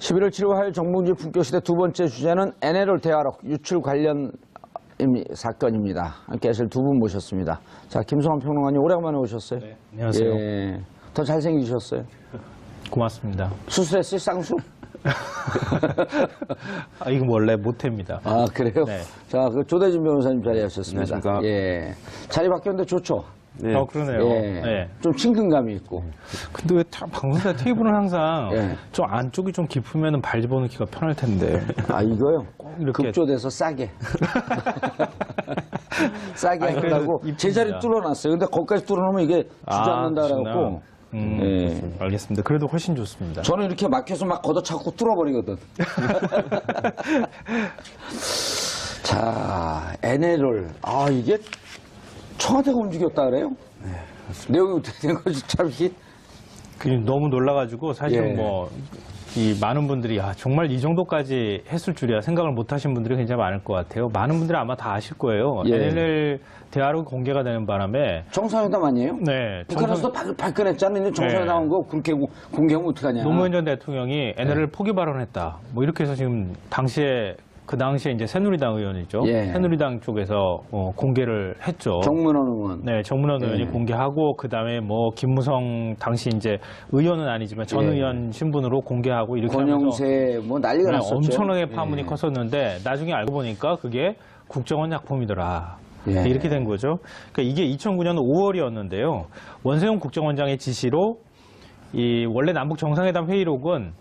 11월 7일 화요일 정봉주 품격시대 두 번째 주제는 NLL 대화록 유출 관련 사건입니다. 함께 하실 두 분 모셨습니다. 자, 김성환 평론가님 오래간만에 오셨어요. 네, 안녕하세요. 예, 더 잘생기셨어요. 고맙습니다. 수술했어요, 쌍수? 이거 원래 모태입니다. 아, 그래요? 네. 자, 그 조대진 변호사님 자리하셨습니다. 안녕하십니까. 예. 자리 바뀌었는데 좋죠? 네. 그러네요. 예. 네. 좀 친근감이 있고. 근데 왜 방송사 테이블은 항상 예. 좀 안쪽이 좀 깊으면 발 집어넣기가 편할 텐데. 아, 이거요? 이렇게. 급조돼서 싸게. 싸게 아니, 하려고 그래도 제자리 이쁩니다. 뚫어놨어요. 근데 거기까지 뚫어놓으면 이게 주저앉는다 그래갖고. 예. 알겠습니다. 그래도 훨씬 좋습니다. 저는 이렇게 막혀서 막 걷어차고 뚫어버리거든. 자, NLL. 아, 이게 청와대가 움직였다 그래요? 네. 내용이 어떻게 된 거지, 참. 너무 놀라가지고 사실 예. 이 많은 분들이 정말 이 정도까지 했을 줄이야 생각을 못 하신 분들이 굉장히 많을 것 같아요. 많은 분들이 아마 다 아실 거예요. 예. NLL 대화록이 공개가 되는 바람에 정상회담 아니에요? 네, 북한에서도 발끈했잖아요. 정상회담 한 거 그렇게 공개하면 어떡하냐. 노무현 전 대통령이 NLL 포기 발언했다. 뭐 이렇게 해서 지금 그 당시에 이제 새누리당 의원이죠. 예. 새누리당 쪽에서 공개를 했죠. 정문원 의원. 네, 정문원 의원이 공개하고 그다음에 김무성 당시 이제 의원은 아니지만 전 예. 의원 신분으로 공개하고 이렇게 하면서 권영세 뭐 난리가 났었죠. 엄청나게 파문이 컸었는데 나중에 알고 보니까 그게 국정원 작품이더라. 예. 이렇게 된 거죠. 그러니까 이게 2009년 5월이었는데요. 원세훈 국정원장의 지시로 원래 남북 정상회담 회의록은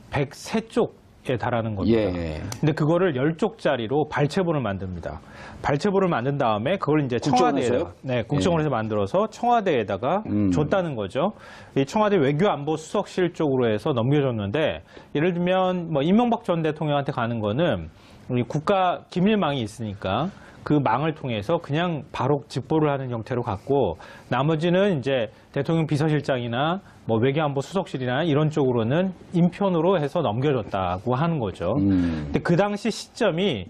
103쪽에 달하는 겁니다. 예. 근데 그거를 10쪽짜리로 발췌본을 만듭니다. 발췌본을 만든 다음에 그걸 이제 청와대에다가 국정원에서 만들어서 청와대에다가 줬다는 거죠. 이 청와대 외교안보수석실 쪽으로 해서 넘겨줬는데 예를 들면 이명박 전 대통령한테 가는 거는 우리 국가 기밀망이 있으니까 그 망을 통해서 그냥 바로 직보를 하는 형태로 갔고 나머지는 이제 대통령 비서실장이나 외교안보 수석실이나 이런 쪽으로는 인편으로 해서 넘겨줬다고 하는 거죠. 근데 그 당시 시점이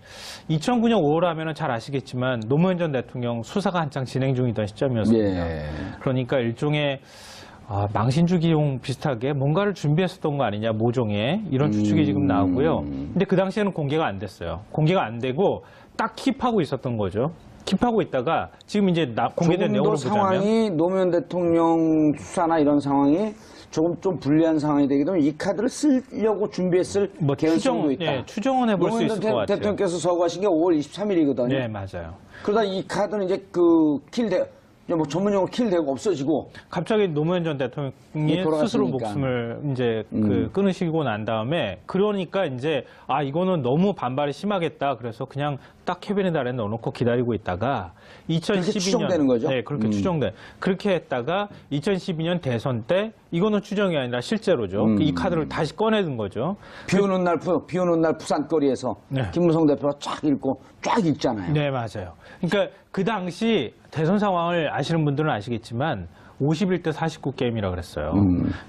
2009년 5월 하면은 잘 아시겠지만 노무현 전 대통령 수사가 한창 진행 중이던 시점이었습니다. 예. 그러니까 일종의 망신주기용 비슷하게 뭔가를 준비했었던 거 아니냐, 모종의 이런 추측이 지금 나오고요. 근데 그 당시에는 공개가 안 됐어요. 공개가 안 되고 딱 킵하고 있었던 거죠. 킵하고 있다가 지금 이제 공개된 내용을 보자면 상황이 노무현 대통령 수사나 이런 상황이 조금 좀 불리한 상황이 되기 때문에 이 카드를 쓰려고 준비했을 개연성도 있다. 예, 추정은 해볼 수 있을 것 노무현 같아요. 대통령께서 서거하신 게 5월 23일이거든요. 네, 맞아요. 그러다 이 카드는 이제 전문용어로 킬되고 없어지고 갑자기 노무현 전 대통령이 돌아가시니까. 스스로 목숨을 이제 끊으시고 난 다음에 그러니까 이제 이거는 너무 반발이 심하겠다. 그래서 그냥 딱 캐비닛 아래에 넣어놓고 기다리고 있다가 2012년 추정되는 거죠? 네, 그렇게 추정돼. 그렇게 했다가 2012년 대선 때 이거는 추정이 아니라 실제로죠. 이 카드를 다시 꺼내든 거죠. 비 오는 날 부산거리에서 네. 김무성 대표가 쫙 읽고 쫙 읽잖아요. 네, 맞아요. 그러니까 그 당시 대선 상황을 아시는 분들은 아시겠지만 51대 49 게임이라 그랬어요.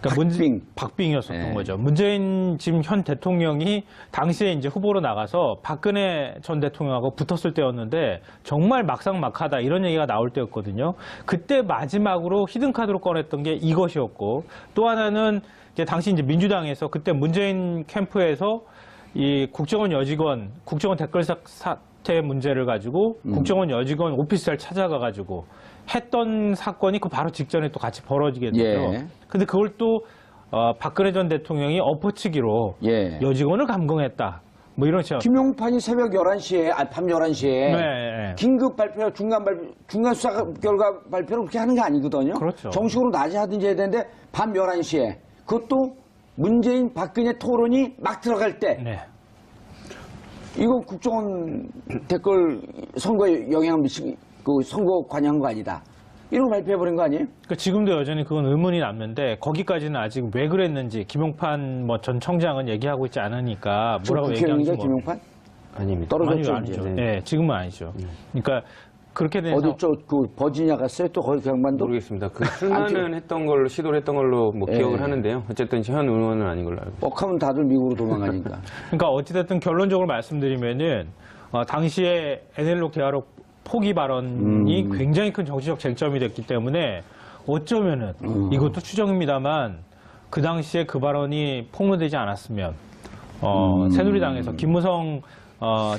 그러니까 박빙이었었던 네. 거죠. 문재인 지금 현 대통령이 당시에 이제 후보로 나가서 박근혜 전 대통령하고 붙었을 때였는데 정말 막상막하다 이런 얘기가 나올 때였거든요. 그때 마지막으로 히든카드로 꺼냈던 게 이것이었고 또 하나는 이제 당시 이제 민주당에서 그때 문재인 캠프에서 이 국정원 댓글 사태 문제를 가지고 국정원 여직원 오피스를 찾아가가지고 했던 사건이 그 바로 직전에 또 같이 벌어지게 되죠. 예. 근데 그걸 또 박근혜 전 대통령이 엎어치기로 여직원을 감금했다. 이런 식으로. 김용판이 새벽 11시에, 밤 11시에 네. 긴급 발표, 중간 수사 결과 발표를 그렇게 하는 게 아니거든요. 그렇죠. 정식으로 낮에 하든지 해야 되는데 밤 11시에 그것도 문재인, 박근혜 토론이 막 들어갈 때 네. 이거 국정원 댓글 선거에 영향을 미치고 선거 관여한 거 아니다. 이런 거 발표해버린 거 아니에요? 그러니까 지금도 여전히 그건 의문이 남는데 거기까지는 아직 왜 그랬는지 김용판 전 청장은 얘기하고 있지 않으니까 뭐라고 얘기하는지 김용판? 아닙니다. 떨어졌죠. 아니죠. 이제. 네, 지금은 아니죠. 그러니까 그렇게 돼서 어디 버지니아 갔어요? 또 거기 경반도? 모르겠습니다. 출마는 했던 걸로 시도를 했던 걸로 기억을 하는데요. 어쨌든 현 의원은 아닌 걸로 알고 있습니다. 뻑하면 다들 미국으로 도망가니까. 그러니까 어찌됐든 결론적으로 말씀드리면은 당시에 NLL 대화록 포기 발언이 굉장히 큰 정치적 쟁점이 됐기 때문에 어쩌면은 이것도 추정입니다만 그 당시에 그 발언이 폭로되지 않았으면 새누리당에서 김무성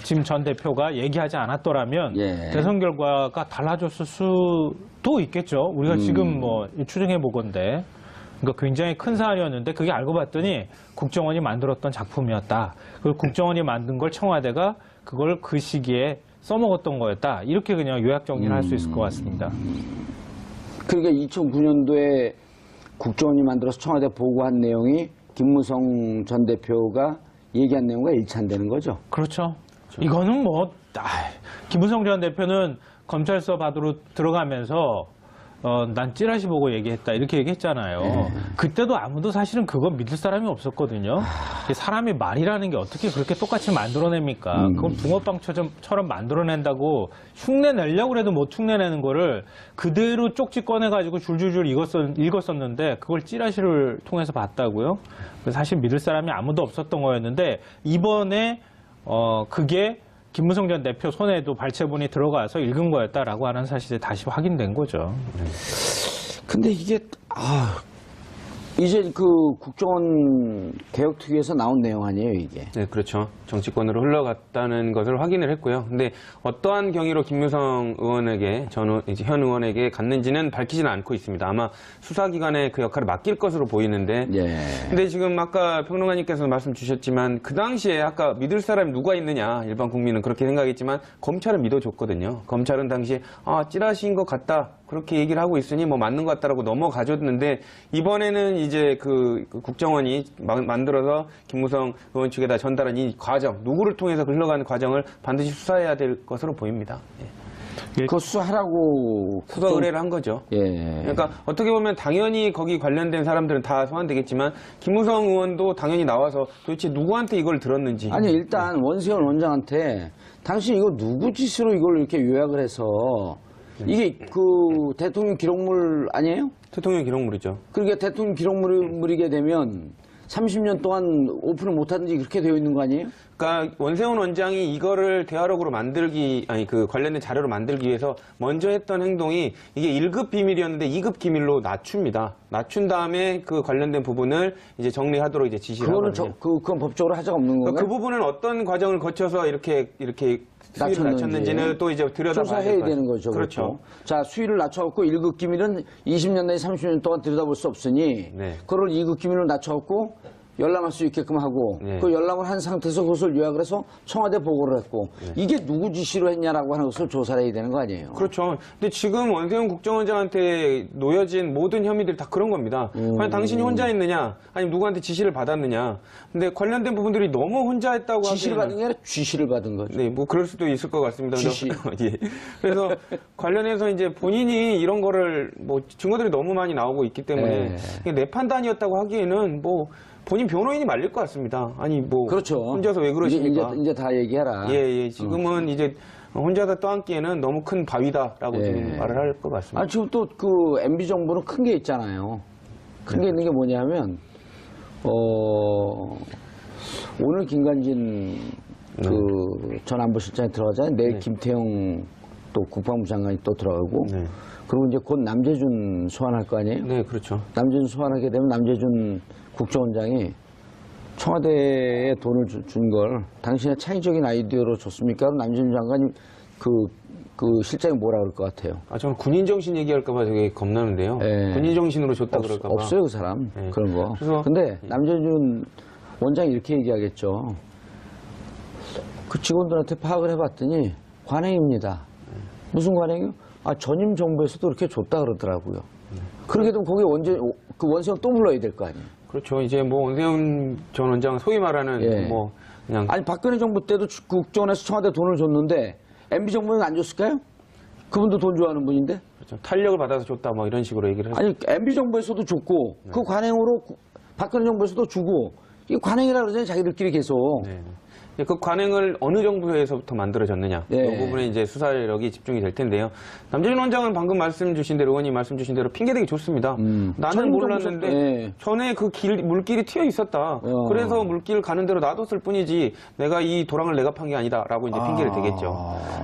지금 전 대표가 얘기하지 않았더라면 예. 대선 결과가 달라졌을 수도 있겠죠. 우리가 지금 뭐 추정해 보건데. 그러니까 굉장히 큰 사안이었는데 그게 알고 봤더니 국정원이 만들었던 작품이었다. 그리고 국정원이 만든 걸 청와대가 그걸 그 시기에 써먹었던 거였다. 이렇게 그냥 요약 정리를 할 수 있을 것 같습니다. 그러니까 2009년도에 국정원이 만들어서 청와대 보고한 내용이 김무성 전 대표가 얘기한 내용과 일치한다는 거죠. 그렇죠. 이거는 뭐 김무성 전 대표는 검찰서 받으러 들어가면서 난 찌라시 보고 얘기했다 이렇게 얘기했잖아요. 그때도 아무도 사실은 그거 믿을 사람이 없었거든요. 사람이 말이라는 게 어떻게 그렇게 똑같이 만들어냅니까? 그걸 붕어빵처럼 만들어낸다고 흉내내려고 해도 못 흉내내는 거를 그대로 쪽지 꺼내가지고 줄줄줄 읽었었는데 그걸 찌라시를 통해서 봤다고요? 사실 믿을 사람이 아무도 없었던 거였는데 이번에 그게 김무성 전 대표 손에도 발췌본이 들어가서 읽은 거였다라고 하는 사실이 다시 확인된 거죠. 근데 이게 이제 그 국정원 개혁특위에서 나온 내용 아니에요, 이게? 네, 그렇죠. 정치권으로 흘러갔다는 것을 확인을 했고요. 근데 어떠한 경위로 김무성 의원에게, 이제 현 의원에게 갔는지는 밝히지는 않고 있습니다. 아마 수사기관에 그 역할을 맡길 것으로 보이는데. 예. 근데 지금 아까 평론가님께서 말씀 주셨지만 그 당시에 아까 믿을 사람이 누가 있느냐, 일반 국민은 그렇게 생각했지만 검찰은 믿어줬거든요. 검찰은 당시에 찌라시인 것 같다. 그렇게 얘기를 하고 있으니 뭐 맞는 것 같다라고 넘어가줬는데 이번에는 이제 그 국정원이 만들어서 김무성 의원 측에다 전달한 이 과정, 누구를 통해서 흘러가는 과정을 반드시 수사해야 될 것으로 보입니다. 예. 그거 수사하라고 수사 의뢰를 한 거죠. 예. 그러니까 어떻게 보면 당연히 거기 관련된 사람들은 다 소환되겠지만 김무성 의원도 당연히 나와서 도대체 누구한테 이걸 들었는지. 아니 일단 원세훈 원장한테 당신 이거 누구 짓으로 이걸 이렇게 요약을 해서 이게 그 대통령 기록물 아니에요? 대통령 기록물이죠. 그러니까 대통령 기록물이게 되면 30년 동안 오픈을 못하든지 그렇게 되어 있는 거 아니에요? 그러니까 원세훈 원장이 이거를 대화록으로 그 관련된 자료로 만들기 위해서 먼저 했던 행동이 이게 1급 비밀이었는데 2급 기밀로 낮춥니다. 낮춘 다음에 그 관련된 부분을 이제 정리하도록 이제 지시를 하거든요. 그건 법적으로 하자가 없는 건가요? 그 부분은 어떤 과정을 거쳐서 이렇게 수위를 낮췄는지는 또 이제 들여다봐야 조사해야 되는 거죠. 그렇죠. 자, 수위를 낮춰갖고 1급 기밀은 20년 내에 30년 동안 들여다볼 수 없으니 네. 그걸 2급 기밀로 낮춰갖고 열람할 수 있게끔 하고 네. 그 열람을 한 상태에서 그것을 요약을 해서 청와대 보고를 했고 이게 누구 지시로 했냐라고 하는 것을 조사를 해야 되는 거 아니에요? 그렇죠. 근데 지금 원세훈 국정원장한테 놓여진 모든 혐의들이 다 그런 겁니다. 과연 당신이 혼자 했느냐, 아니면 누구한테 지시를 받았느냐. 근데 관련된 부분들이 너무 혼자 했다고 지시를 하기에는 받은 게 아니라 쥐시를 받은 거죠. 네, 뭐 그럴 수도 있을 것 같습니다. 지시. 예. 그래서 관련해서 이제 본인이 이런 거를 뭐 증거들이 너무 많이 나오고 있기 때문에 네. 이게 내 판단이었다고 하기에는 뭐 본인 변호인이 말릴 것 같습니다. 아니 뭐 그렇죠. 혼자서 왜 그러십니까? 이제 다 얘기해라. 예. 지금은 이제 혼자서 떠안기에는 너무 큰 바위다라고 예. 지금 말을 할 것 같습니다. 아, 지금 또 그 MB 정부는 큰 게 있잖아요. 큰 게 있는 게 뭐냐면 오늘 김관진 그 전 안보실장이 들어가잖아요. 내일 김태형 또 국방부 장관이 또 들어가고 네. 그리고 이제 곧 남재준 소환할 거 아니에요? 네, 그렇죠. 남재준 소환하게 되면 남재준 국정원장이 청와대에 돈을 준 걸 당신의 창의적인 아이디어로 줬습니까? 남재준 장관이 그 실장이 뭐라 그럴 것 같아요? 저는 군인 정신 얘기할까봐 되게 겁나는데요. 예. 군인 정신으로 줬다 그럴까봐. 없어요, 그 사람. 네. 그런 거. 그래서- 근데 남재준 원장이 이렇게 얘기하겠죠. 그 직원들한테 파악을 해봤더니 관행입니다. 무슨 관행이요? 전임 정부에서도 그렇게 줬다 그러더라고요. 그렇게 되면 거기 그 원세훈 또 불러야 될 거 아니에요? 그렇죠. 이제 뭐 원세훈 전 원장 소위 말하는 예. 뭐 그냥 아니 박근혜 정부 때도 국정원에서 청와대 돈을 줬는데 MB 정부는 안 줬을까요? 그분도 돈 좋아하는 분인데? 그렇죠. 탄력을 받아서 줬다 뭐 이런 식으로 얘기를 했어요. 아니 MB 정부에서도 줬고 그 관행으로 박근혜 정부에서도 주고 이 관행이라 그러잖아요. 자기들끼리 계속. 네. 그 관행을 어느 정부에서부터 만들어졌느냐 네. 이 부분에 이제 수사력이 집중이 될 텐데요. 남재준 원장은 방금 말씀 주신 대로 의원님 말씀 주신 대로 핑계대기 좋습니다. 나는 전임 몰랐는데 정부 네. 전에 그 물길이 튀어 있었다. 그래서 물길 가는 대로 놔뒀을 뿐이지 내가 이 도랑을 내가 판 게 아니다라고 이제 핑계를 대겠죠.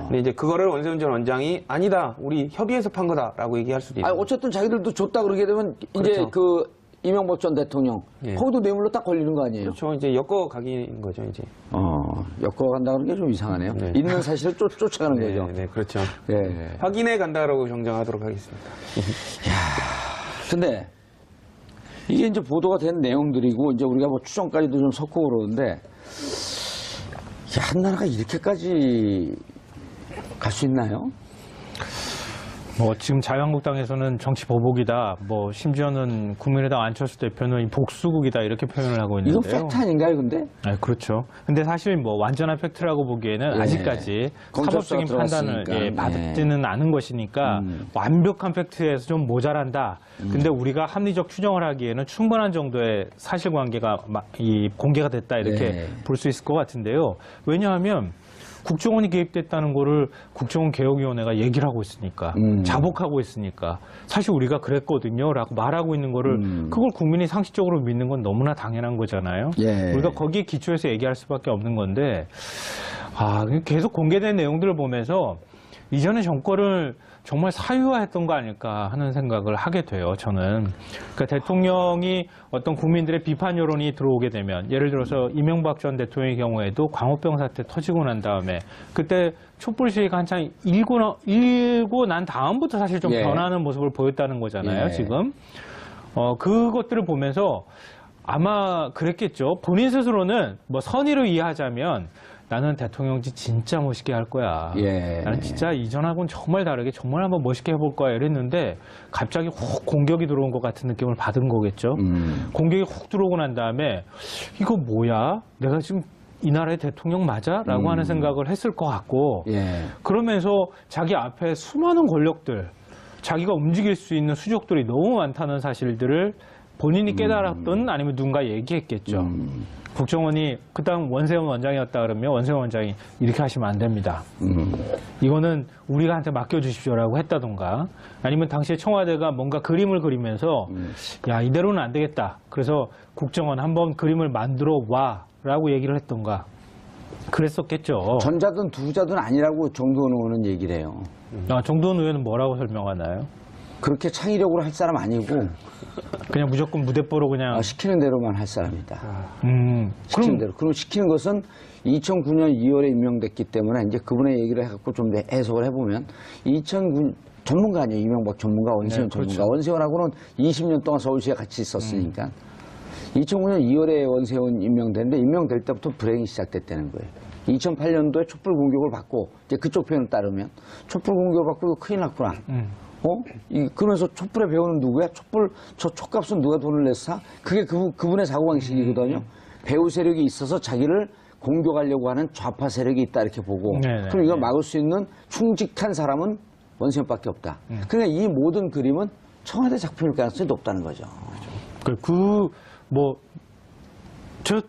근데 이제 그거를 원세훈 전 원장이 아니다. 우리 협의해서 판 거다라고 얘기할 수도 있는. 어쨌든 자기들도 줬다 그러게 되면 이제 그렇죠. 그 이명박 전 대통령. 예. 거기도 뇌물로 딱 걸리는 거 아니에요? 그렇죠. 이제 엮어가기인 거죠, 이제. 엮어간다는 게 좀 이상하네요. 네. 있는 사실을 쫓아가는 네, 거죠. 네, 그렇죠. 예. 확인해 간다라고 정정하도록 하겠습니다. 근데 이게 이제 보도가 된 내용들이고 이제 우리가 뭐 추정까지도 좀 섞고 그러는데 이게 한 나라가 이렇게까지 갈 수 있나요? 뭐 지금 자유한국당에서는 정치 보복이다. 뭐 심지어는 국민의당 안철수 대표는 이 복수국이다 이렇게 표현을 하고 이건 있는데요. 팩트 아닌가요, 근데? 네, 그렇죠. 근데 사실 뭐 완전한 팩트라고 보기에는 예. 아직까지 검찰 사법적인 수사가 판단을 들어갔으니까. 받지는 않은 것이니까 완벽한 팩트에서 좀 모자란다. 근데 우리가 합리적 추정을 하기에는 충분한 정도의 사실관계가 공개가 됐다 이렇게 네. 볼 수 있을 것 같은데요. 왜냐하면 국정원이 개입됐다는 거를 국정원 개혁위원회가 얘기를 하고 있으니까 자복하고 있으니까 사실 우리가 그랬거든요 라고 말하고 있는 거를 그걸 국민이 상식적으로 믿는 건 너무나 당연한 거잖아요. 예. 우리가 거기에 기초해서 얘기할 수밖에 없는 건데 계속 공개된 내용들을 보면서 이전의 정권을 정말 사유화했던 거 아닐까 하는 생각을 하게 돼요, 저는. 그러니까 대통령이 어떤 국민들의 비판 여론이 들어오게 되면, 예를 들어서 이명박 전 대통령의 경우에도 광우병 사태 터지고 난 다음에, 그때 촛불 시위가 한창 일고 난 다음부터 사실 좀 예. 변하는 모습을 보였다는 거잖아요, 예. 지금. 그것들을 보면서 아마 그랬겠죠. 본인 스스로는 뭐 선의로 이해하자면 나는 대통령직 진짜 멋있게 할 거야. 예. 나는 진짜 이전하고는 정말 다르게 정말 한번 멋있게 해볼 거야 이랬는데 갑자기 훅 공격이 들어온 것 같은 느낌을 받은 거겠죠. 공격이 훅 들어오고 난 다음에 이거 뭐야? 내가 지금 이 나라의 대통령 맞아? 라고 하는 생각을 했을 것 같고 예. 그러면서 자기 앞에 수많은 권력들 자기가 움직일 수 있는 수족들이 너무 많다는 사실들을 본인이 깨달았던 아니면 누군가 얘기했겠죠. 국정원이 그다음 원세훈 원장이었다 그러면 원세훈 원장이 이렇게 하시면 안 됩니다. 이거는 우리가 한테 맡겨주십시오라고 했다던가 아니면 당시에 청와대가 뭔가 그림을 그리면서 야 이대로는 안 되겠다. 그래서 국정원 한번 그림을 만들어 와라고 얘기를 했던가 그랬었겠죠. 전자든 두자든 아니라고 정두원 의원은 얘기를 해요. 정두원 의원은 뭐라고 설명하나요? 그렇게 창의력으로 할 사람 아니고 그냥 무조건 무대뽀로 그냥 시키는 대로만 할 사람이다. 시키는 그럼 대로. 그럼 시키는 것은 2009년 2월에 임명됐기 때문에 이제 그분의 얘기를 해갖고 좀 해석을 해보면 2009 전문가 아니에요. 이명박 전문가, 원세훈 네, 그렇죠. 전문가. 원세훈하고는 20년 동안 서울시에 같이 있었으니까. 2009년 2월에 원세훈 임명됐는데 임명될 때부터 불행이 시작됐다는 거예요. 2008년도에 촛불 공격을 받고 이제 그쪽 표현을 따르면 촛불 공격을 받고 이거 큰일 났구나. 그러면서 촛불의 배우는 누구야? 저 촛값은 누가 돈을 냈어? 그게 그분의 사고방식이거든요. 배우 세력이 있어서 자기를 공격하려고 하는 좌파 세력이 있다 이렇게 보고 네네. 그럼 이걸 막을 수 있는 충직한 사람은 원세훈밖에 없다. 그러니까 이 모든 그림은 청와대 작품일 가능성이 높다는 거죠.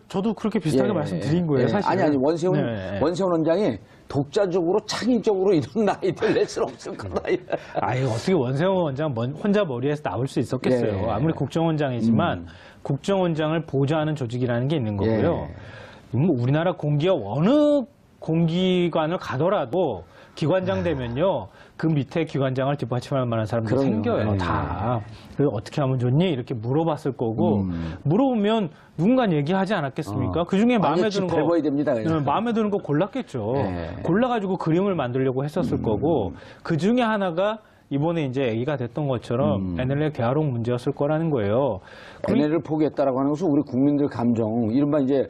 저도 그렇게 비슷하게 말씀드린 거예요, 사실. 아니, 원세훈 원장이 독자적으로 창의적으로 이런 아이디어를 낼 수는 없을 거다. 어떻게 원세훈 원장 혼자 머리에서 나올 수 있었겠어요. 예. 아무리 국정원장이지만 국정원장을 보좌하는 조직이라는 게 있는 거고요. 우리나라 공기업 어느 공기관을 가더라도 기관장 되면요. 그 밑에 기관장을 뒷받침할 만한 사람들이 그럼요. 생겨요. 예. 다. 그래서 어떻게 하면 좋니? 이렇게 물어봤을 거고 물어보면 누군가 얘기하지 않았겠습니까? 그중에 마음에 드는 거 밟아야 됩니다. 그냥. 마음에 드는 거 골랐겠죠. 예. 골라가지고 그림을 만들려고 했었을 거고 그 중에 하나가 이번에 이제 얘기가 됐던 것처럼 NLL 대화록 문제였을 거라는 거예요. NL을 포기했다라고 하는 것은 우리 국민들 감정, 이른바 이제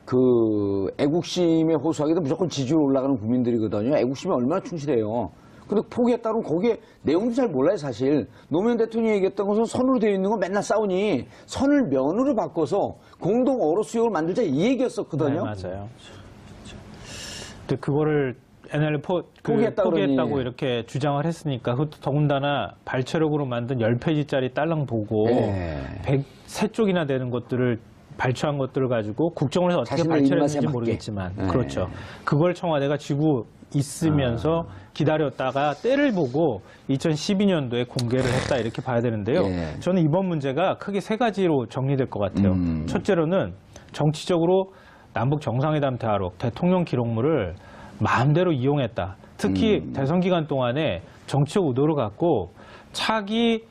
그 애국심에 호소하기도 무조건 지지율 올라가는 국민들이거든요. 애국심에 얼마나 충실해요. 근데 포기했다면 거기에 내용도 잘 몰라요, 사실. 노무현 대통령이 얘기했던 것은 선으로 되어 있는 건 맨날 싸우니 선을 면으로 바꿔서 공동 어로 수용을 만들자 이 얘기였었거든요. 네, 맞아요. 근데 그거를 NLL 포기했다고 포기했다고 이렇게 주장을 했으니까 그것도 더군다나 발췌록으로 만든 10페이지짜리 딸랑 보고 예. 103쪽이나 되는 것들을 발췌한 것들을 가지고 국정원에서 어떻게 자신의 발췌를 입맛에 했는지 맞게. 모르겠지만 네. 그렇죠. 그걸 청와대가 쥐고 있으면서 기다렸다가 때를 보고 2012년도에 공개를 했다 이렇게 봐야 되는데요. 예. 저는 이번 문제가 크게 세 가지로 정리될 것 같아요. 첫째로는 정치적으로 남북 정상회담 대화록 대통령 기록물을 마음대로 이용했다. 특히 대선 기간 동안에 정치적 의도를 갖고 차기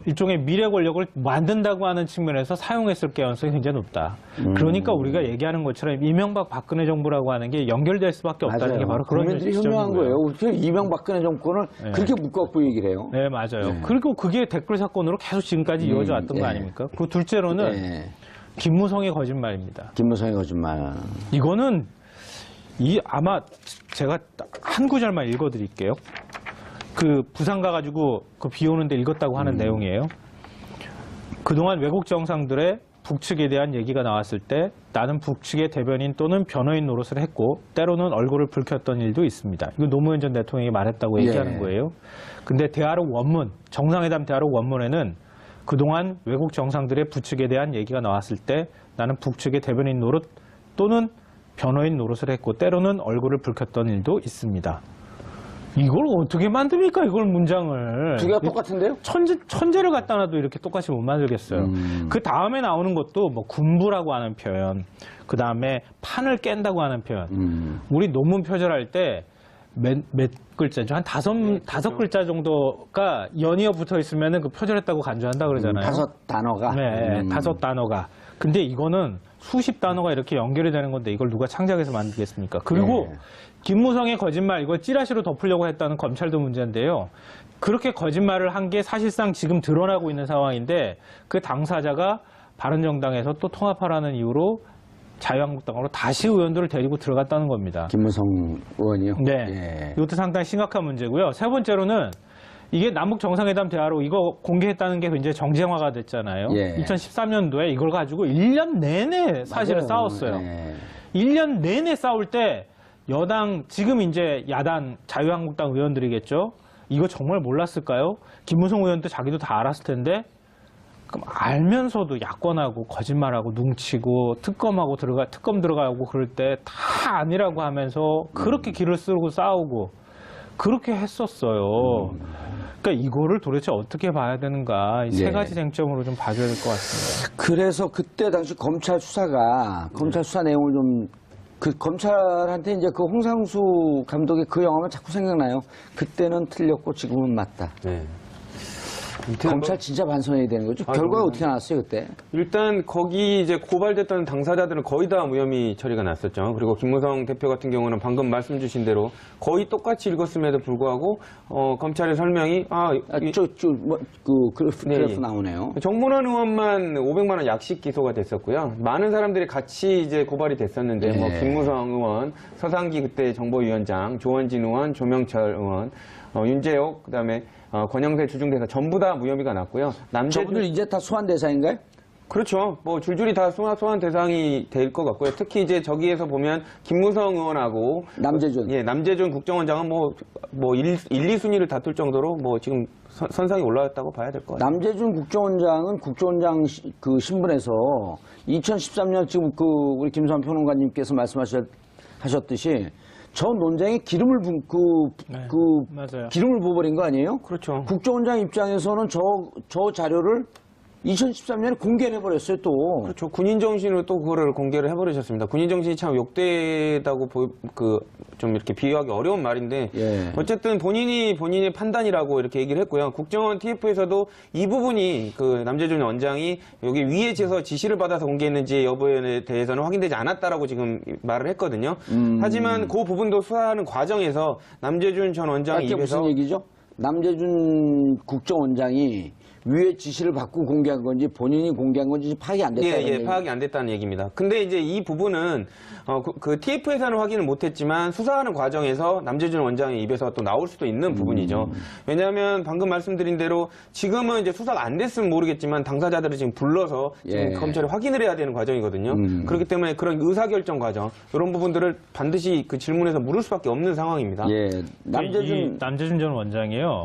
일종의 미래 권력을 만든다고 하는 측면에서 사용했을 가능성이 굉장히 높다. 그러니까 우리가 얘기하는 것처럼 이명박 박근혜 정부라고 하는 게 연결될 수밖에 없다는 맞아요. 게 바로 그런 국민들이 현명한 지점이고요. 거예요. 어떻게 이명박근혜 정권을 그렇게 묶어갖고 얘기를 해요? 네, 맞아요. 그리고 그게 댓글 사건으로 계속 지금까지 이어져 왔던 거 아닙니까? 그리고 둘째로는 예. 김무성의 거짓말입니다. 김무성의 거짓말. 이거는 아마 제가 한 구절만 읽어드릴게요. 그 부산 가가지고 그 비 오는데 읽었다고 하는 내용이에요. 그동안 외국 정상들의 북측에 대한 얘기가 나왔을 때 나는 북측의 대변인 또는 변호인 노릇을 했고 때로는 얼굴을 붉혔던 일도 있습니다. 이거 노무현 전 대통령이 말했다고 얘기하는 거예요. 근데 대화록 원문, 정상회담 대화록 원문에는 그동안 외국 정상들의 북측에 대한 얘기가 나왔을 때 나는 북측의 대변인 노릇 또는 변호인 노릇을 했고 때로는 얼굴을 붉혔던 일도 있습니다. 이걸 어떻게 만듭니까? 이걸 문장을. 두 개가 똑같은데요? 천재를 갖다 놔도 이렇게 똑같이 못 만들겠어요. 그 다음에 나오는 것도 뭐 군부라고 하는 표현, 그 다음에 판을 깬다고 하는 표현. 우리 논문 표절할 때 몇 글자죠? 한 다섯 글자 정도가 연이어 붙어 있으면 그 표절했다고 간주한다 그러잖아요. 5단어가? 네, 5단어가. 근데 이거는 수십 단어가 이렇게 연결이 되는 건데 이걸 누가 창작해서 만들겠습니까? 그리고 김무성의 거짓말, 이걸 찌라시로 덮으려고 했다는 검찰도 문제인데요. 그렇게 거짓말을 한 게 사실상 지금 드러나고 있는 상황인데 그 당사자가 바른정당에서 또 통합하라는 이유로 자유한국당으로 다시 의원들을 데리고 들어갔다는 겁니다. 김무성 의원이요? 네. 예. 이것도 상당히 심각한 문제고요. 세 번째로는 이게 남북 정상회담 대화로 이거 공개했다는 게 굉장히 정쟁화가 됐잖아요. 예. 2013년도에 이걸 가지고 1년 내내 사실은 맞아요. 싸웠어요. 예. 1년 내내 싸울 때 여당, 지금 이제 야당 자유한국당 의원들이겠죠. 이거 정말 몰랐을까요? 김무성 의원도 자기도 다 알았을 텐데 그럼 알면서도 야권하고 거짓말하고 뭉치고 특검 들어가고 그럴 때 다 아니라고 하면서 그렇게 길을 쓰고 싸우고 그렇게 했었어요. 그러니까 이거를 도대체 어떻게 봐야 되는가 이 세 가지 쟁점으로 좀 봐줘야 될 것 같습니다. 그래서 그때 당시 검찰 수사 내용을 좀 검찰한테 이제 그 홍상수 감독의 그 영화만 자꾸 생각나요. 그때는 틀렸고 지금은 맞다. 네. 검찰 진짜 반성해야 되는 거죠. 결과가 어떻게 나왔어요 그때? 일단 거기 이제 고발됐던 당사자들은 거의 다 무혐의 처리가 났었죠. 그리고 김무성 대표 같은 경우는 방금 말씀 주신 대로 거의 똑같이 읽었음에도 불구하고 검찰의 설명이 그래프 나오네요. 정문원 의원만 500만 원 약식 기소가 됐었고요. 많은 사람들이 같이 이제 고발이 됐었는데 뭐 김무성 의원, 서상기 그때 정보위원장, 조원진 의원, 조명철 의원, 윤재옥 그다음에 권영세 주중대사 전부 다 무혐의가 났고요. 저분들 이제 다 소환 대상인가요? 그렇죠. 뭐 줄줄이 다 소환 대상이 될 것 같고요. 특히 이제 저기에서 보면 김무성 의원하고 남재준 국정원장은 뭐 1, 2순위를 다툴 정도로 뭐 지금 선상에 올라왔다고 봐야 될 것 같아요. 남재준 국정원장은 국정원장 그 신분에서 2013년 지금 우리 김수환 평론가님께서 말씀하셨듯이 저 논쟁에 기름을 맞아요. 기름을 부어버린 거 아니에요? 그렇죠. 국정원장 입장에서는 저 자료를 2013년에 공개를 해버렸어요, 또. 그렇죠. 군인 정신으로 또 그거를 공개를 해버리셨습니다. 군인 정신이 참 욕되다고 좀 이렇게 비유하기 어려운 말인데 어쨌든 본인의 판단이라고 이렇게 얘기를 했고요. 국정원 TF에서도 이 부분이 그 남재준 원장이 여기 위에서 지시를 받아서 공개했는지 여부에 대해서는 확인되지 않았다라고 지금 말을 했거든요. 하지만 그 부분도 수사하는 과정에서 남재준 전 원장 입에서 무슨 얘기죠? 남재준 국정원장이 위에 지시를 받고 공개한 건지 본인이 공개한 건지 파악이 안 됐다는 얘기. 파악이 안 됐다는 얘기입니다. 근데 이제 이 부분은 그 TF에서는 확인을 못했지만 수사하는 과정에서 남재준 원장의 입에서 또 나올 수도 있는 부분이죠. 왜냐하면 방금 말씀드린 대로 지금은 이제 수사가 안 됐으면 모르겠지만 당사자들을 지금 불러서 지금 검찰이 확인을 해야 되는 과정이거든요. 그렇기 때문에 그런 의사결정 과정 이런 부분들을 반드시 그 질문에서 물을 수밖에 없는 상황입니다. 남재준 전 원장이요.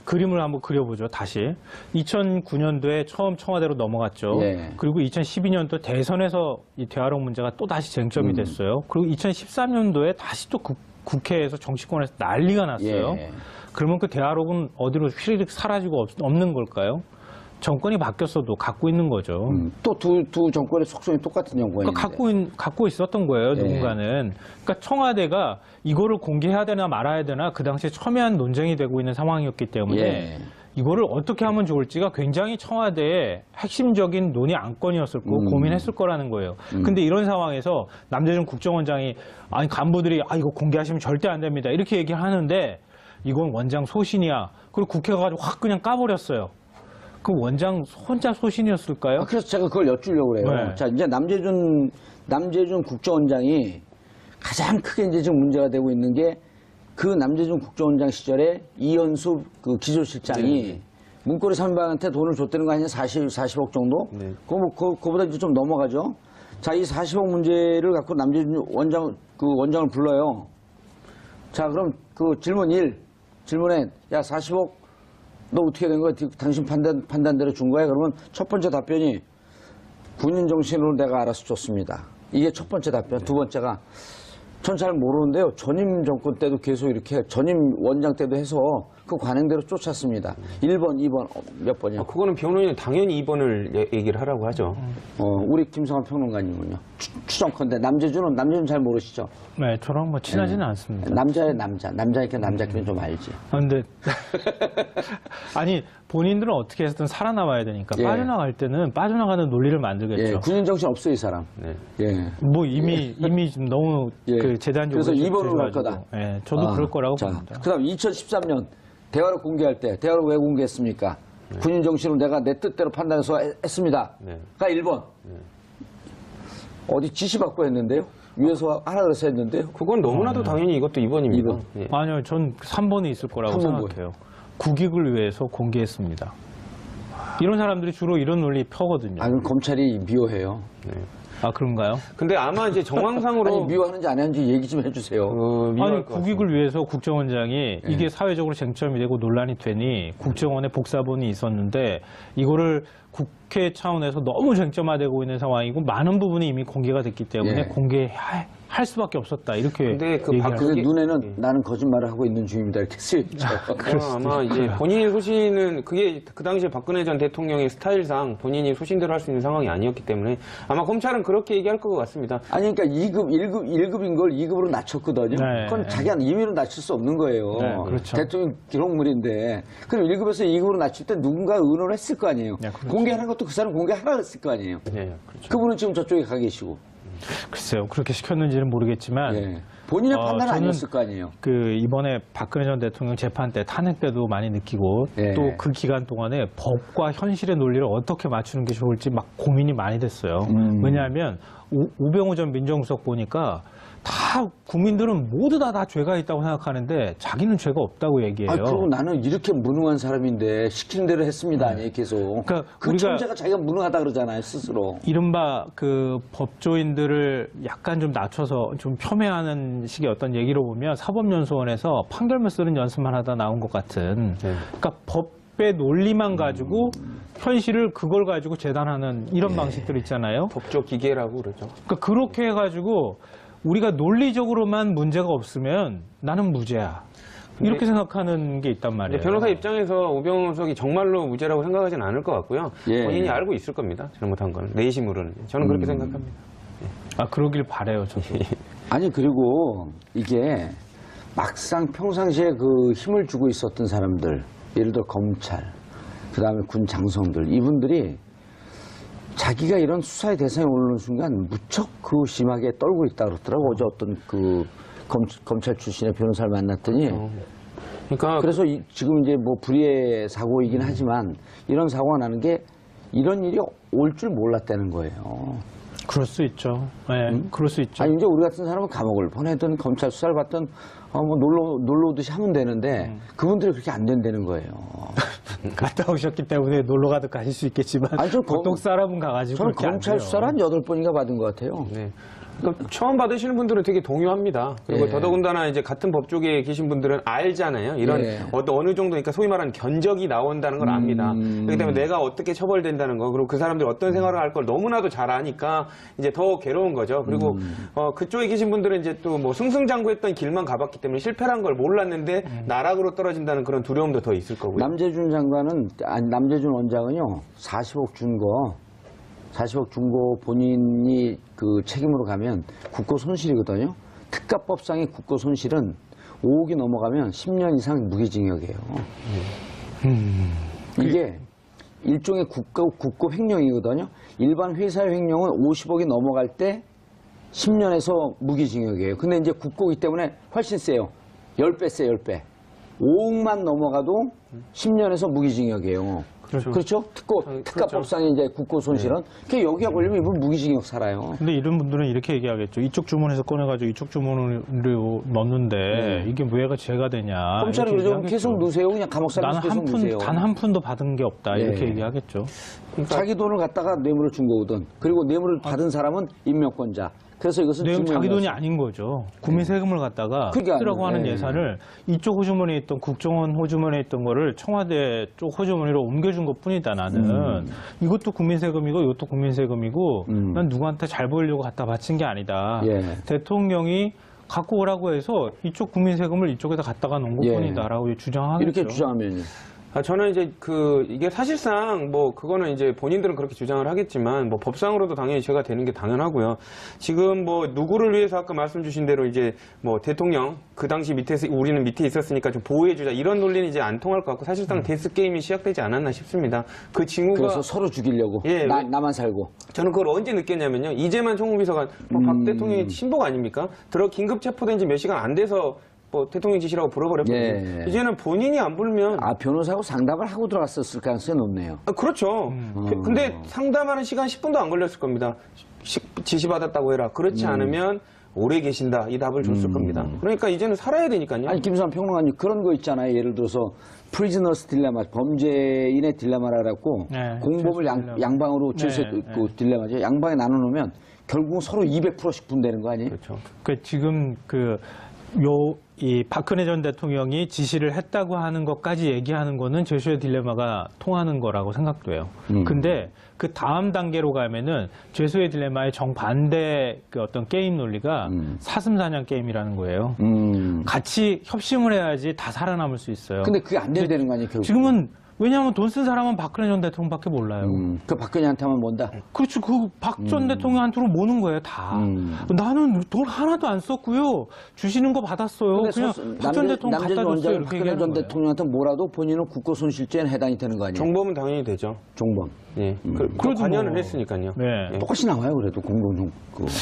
그림을 한번 그려보죠, 다시. 2009년도에 처음 청와대로 넘어갔죠. 그리고 2012년도 대선에서 이 대화록 문제가 또 다시 쟁점이 됐어요. 그리고 2013년도에 다시 또 국회에서 정치권에서 난리가 났어요. 그러면 그 대화록은 어디로 휘리릭 사라지고 없는 걸까요? 정권이 바뀌었어도 갖고 있는 거죠. 또 두 정권의 속성이 똑같은 정권인데. 그러니까 갖고 있었던 거예요, 누군가는. 그러니까 청와대가 이거를 공개해야 되나 말아야 되나 그 당시에 첨예한 논쟁이 되고 있는 상황이었기 때문에 이거를 어떻게 하면 좋을지가 굉장히 청와대의 핵심적인 논의 안건이었을 거고 고민했을 거라는 거예요. 근데 이런 상황에서 남재준 국정원장이 아니 간부들이 이거 공개하시면 절대 안 됩니다. 이렇게 얘기를 하는데 이건 원장 소신이야. 그리고 국회가 가지고 확 그냥 까버렸어요. 그 원장 혼자 소신이었을까요? 그래서 제가 그걸 여쭈려고 그래요. 네. 자, 이제 남재준 국정원장이 가장 크게 이제 지금 문제가 되고 있는 게 그 남재준 국정원장 시절에 이현수 그 기조실장이 문고리 선배한테 돈을 줬다는 거 아니냐? 40억 정도? 네. 그거보다 이제 좀 넘어가죠. 자, 이 40억 문제를 갖고 남재준 원장을 불러요. 자, 그럼 그 질문 1. 질문에, 야, 40억 너 어떻게 된 거야? 당신 판단대로 준 거야? 그러면 첫 번째 답변이 군인 정신으로 내가 알아서 줬습니다. 이게 첫 번째 답변. 두 번째가 전 잘 모르는데요. 전임 정권 때도 계속 이렇게 전임 원장 때도 해서 그 관행대로 쫓았습니다. 1번, 2번, 몇 번이요? 그거는 변호인은 당연히 2번을 얘기를 하라고 하죠. 우리 김성환 평론가님은요. 추정컨대 남재준은 잘 모르시죠? 네, 저랑 뭐 친하지는 않습니다. 남자의 남자니까 남자끼리 좀 알지. 근데 아니 본인들은 어떻게 해서든 살아남아야 되니까 예. 빠져나갈 때는 빠져나가는 논리를 만들겠죠. 예, 군인 정신 없어 이 사람. 네. 예. 뭐 이미 좀 너무 예. 그 재단적으로 그래서 2번으로 갈 돼가지고. 거다. 예, 저도 그럴 거라고 자, 봅니다. 그다음 2013년 대화를 공개할 때 대화를 왜 공개했습니까? 군인 정신으로 내가 내 뜻대로 판단해서 했습니다. 네. 가 1번. 어디 지시받고 했는데요? 위에서 하라 그래서 했는데요? 그건 너무나도 당연히 이것도 2번입니다. 2번. 예. 아니요, 전 3번이 있을 거라고 3번 생각해요. 국익을 위해서 공개했습니다. 이런 사람들이 주로 이런 논리 펴거든요. 그럼 검찰이 미워해요. 네. 아, 그런가요? 근데 아마 이제 정황상으로 아니, 미워하는지 안 하는지 얘기 좀 해주세요. 미워할 아니, 것 국익을 위해서 국정원장이 이게 사회적으로 쟁점이 되고 논란이 되니 국정원에 복사본이 있었는데 이거를 국회 차원에서 너무 쟁점화되고 있는 상황이고 많은 부분이 이미 공개가 됐기 때문에 예. 공개할 수밖에 없었다. 이렇게 근데 그 얘기할 그 그게- 눈에는 나는 거짓말을 하고 있는 중입니다. 이렇게 쓰여있죠. 아마 이제 본인이 소신은 그게 그 당시에 박근혜 전 대통령의 스타일상 본인이 소신대로 할 수 있는 상황이 아니었기 때문에 아마 검찰은 그렇게 얘기할 것 같습니다. 아니, 그러니까 1급인 걸 2급으로 낮췄거든요. 네. 그건 자기가 임의로 낮출 수 없는 거예요. 네, 그렇죠. 대통령 기록물인데. 그럼 1급에서 2급으로 낮출 때 누군가 의논을 했을 거 아니에요. 네, 그렇죠. 공개하는 것도 그 사람 공개하라 했을 거 아니에요. 예, 그렇죠. 그분은 지금 저쪽에 가 계시고. 글쎄요. 그렇게 시켰는지는 모르겠지만 예. 본인의 판단은 저는 아니었을 거 아니에요. 그 이번에 박근혜 전 대통령 재판 때 탄핵 때도 많이 느끼고 예. 또 그 기간 동안에 법과 현실의 논리를 어떻게 맞추는 게 좋을지 막 고민이 많이 됐어요. 왜냐하면 우병우 전 민정수석 보니까 다 국민들은 모두 다 죄가 있다고 생각하는데 자기는 죄가 없다고 얘기해요. 그리고 나는 이렇게 무능한 사람인데 시키는 대로 했습니다. 아니, 계속. 그러니까 그 우리가- 천재가 자기가 무능하다 그러잖아요, 스스로. 이른바 그 법조인들을 약간 좀 낮춰서 좀 폄훼하는 식의 어떤 얘기로 보면 사법연수원에서 판결문 쓰는 연습만 하다 나온 것 같은 네. 그러니까 법의 논리만 가지고 현실을 그걸 가지고 재단하는 이런 방식들 있잖아요. 법조 기계라고 그러죠. 그러니까 그렇게 해가지고 우리가 논리적으로만 문제가 없으면 나는 무죄야. 이렇게 생각하는 게 있단 말이에요. 변호사 입장에서 우병우 수석이 정말로 무죄라고 생각하지는 않을 것 같고요. 예. 본인이 알고 있을 겁니다. 잘못한 거는. 내심으로는. 저는 그렇게 생각합니다. 아, 그러길 바래요, 저도. 아니, 그리고 이게 막상 평상시에 그 힘을 주고 있었던 사람들, 예를 들어 검찰, 그 다음에 군 장성들, 이분들이 자기가 이런 수사의 대상에 오르는 순간 무척 그 심하게 떨고 있다 그러더라고. 어제 어떤 그 검찰 출신의 변호사를 만났더니. 그러니까 그래서 지금 이제 뭐 불의의 사고이긴 하지만 이런 사고가 나는 게 이런 일이 올 줄 몰랐다는 거예요. 그럴 수 있죠. 네, 그럴 수 있죠. 아니, 이제 우리 같은 사람은 감옥을 보내든 검찰 수사를 받든 뭐 놀러 오듯이 하면 되는데 그분들이 그렇게 안 된다는 거예요. 갔다 오셨기 때문에 놀러 가듯 가실 수 있겠지만 아니, 저 보통 사람은 가가지고 저는 그렇게 안 검찰 돼요. 수사를 한 8번인가 받은 것 같아요. 네. 그러니까 처음 받으시는 분들은 되게 동요합니다. 그리고 예. 더더군다나 이제 같은 법 쪽에 계신 분들은 알잖아요. 이런 예. 어느 정도, 그러니까 소위 말하는 견적이 나온다는 걸 압니다. 그렇기 때문에 내가 어떻게 처벌된다는 거, 그리고 그 사람들이 어떤 생활을 할 걸 너무나도 잘 아니까 이제 더 괴로운 거죠. 그리고 그쪽에 계신 분들은 이제 또 뭐 승승장구했던 길만 가봤기 때문에 실패란 걸 몰랐는데 나락으로 떨어진다는 그런 두려움도 더 있을 거고요. 남재준 남재준 원장은요, 40억 준 거 본인이 그 책임으로 가면 국고 손실이거든요. 특가법상의 국고 손실은 5억이 넘어가면 10년 이상 무기징역이에요. 이게 일종의 국고 횡령이거든요. 일반 회사의 횡령은 50억이 넘어갈 때 10년에서 무기징역이에요. 근데 이제 국고이기 때문에 훨씬 세요. 10배 세, 10배. 5억만 넘어가도 10년에서 무기징역이에요. 그렇죠? 특가법상의 이제 국고 손실은. 그 여기가 걸리면 이분 무기징역 살아요. 근데 이런 분들은 이렇게 얘기하겠죠. 이쪽 주문에서 꺼내가지고 이쪽 주문으로 넣는데 이게 왜 죄가 되냐. 검찰이 이렇게 그러죠. 얘기하겠죠. 계속 넣으세요. 그냥 감옥 살면서 나는 계속 넣으세요. 단 한 푼도 받은 게 없다. 이렇게 예. 얘기하겠죠. 자기 돈을 갖다가 뇌물을 준 거거든. 그리고 뇌물을 받은 사람은 임명권자. 그래서 이것은 내용 자기 돈이 중요한 아닌 거죠. 국민 세금을 갖다가 그게 쓰라고 하는 아니에요. 예산을 이쪽 호주머니에 있던 국정원 호주머니에 있던 거를 청와대 쪽 호주머니로 옮겨준 것 뿐이다 나는. 이것도 국민 세금이고 이것도 국민 세금이고 난 누구한테 잘 보이려고 갖다 바친 게 아니다. 예. 대통령이 갖고 오라고 해서 이쪽 국민 세금을 이쪽에다 갖다가 놓은 것 예. 뿐이다라고 주장하겠죠. 이렇게 주장하면요. 저는 이제 이게 사실상 그거는 이제 본인들은 그렇게 주장을 하겠지만 법상으로도 당연히 죄가 되는 게 당연하고요. 지금 누구를 위해서 아까 말씀 주신 대로 이제 대통령 그 당시 우리는 밑에 있었으니까 좀 보호해주자 이런 논리는 이제 안 통할 것 같고 사실상 데스 게임이 시작되지 않았나 싶습니다. 그 징후가 그래서 서로 죽이려고. 예, 나만 살고. 저는 그걸 언제 느꼈냐면요. 이재만 총무비서관 박 대통령이 신복 아닙니까? 긴급 체포된 지 몇 시간 안 돼서 대통령 지시라고 불어버렸거든요. 예. 이제는 본인이 안 불면 변호사하고 상담을 하고 들어갔었을 가능성이 높네요. 그렇죠. 근데 상담하는 시간 10분도 안 걸렸을 겁니다. 지시받았다고 해라. 그렇지 않으면 오래 계신다. 이 답을 줬을 겁니다. 그러니까 이제는 살아야 되니까요. 아니, 김수환 평론가님, 그런 거 있잖아요. 예를 들어서, 프리즈너스 딜레마, 범죄인의 딜레마라고, 네, 공범을 양방으로 죄수 딜레마죠. 양방에 나눠놓으면 결국 서로 200%씩 분되는 거 아니에요? 그렇죠. 지금 이 박근혜 전 대통령이 지시를 했다고 하는 것까지 얘기하는 거는 죄수의 딜레마가 통하는 거라고 생각돼요. 근데 그 다음 단계로 가면은 죄수의 딜레마의 정반대 어떤 게임 논리가 사슴사냥 게임이라는 거예요. 같이 협심을 해야지 다 살아남을 수 있어요. 근데 그게 안 되는 거 아니에요, 결국? 지금은 왜냐하면 돈 쓴 사람은 박근혜 전 대통령밖에 몰라요. 그 박근혜한테 하면 뭔다? 그렇죠. 박 전 대통령한테로 모는 거예요, 다. 나는 돈 하나도 안 썼고요. 주시는 거 받았어요. 그냥 박 전 대통령 갖다 줬어요. 이렇게 박근혜 얘기하는 전 거예요. 대통령한테 뭐라도 본인은 국고손실죄는 해당이 되는 거 아니에요? 정범은 당연히 되죠. 종범. 예. 관여는 했으니까요. 네. 똑같이 나와요, 그래도 공동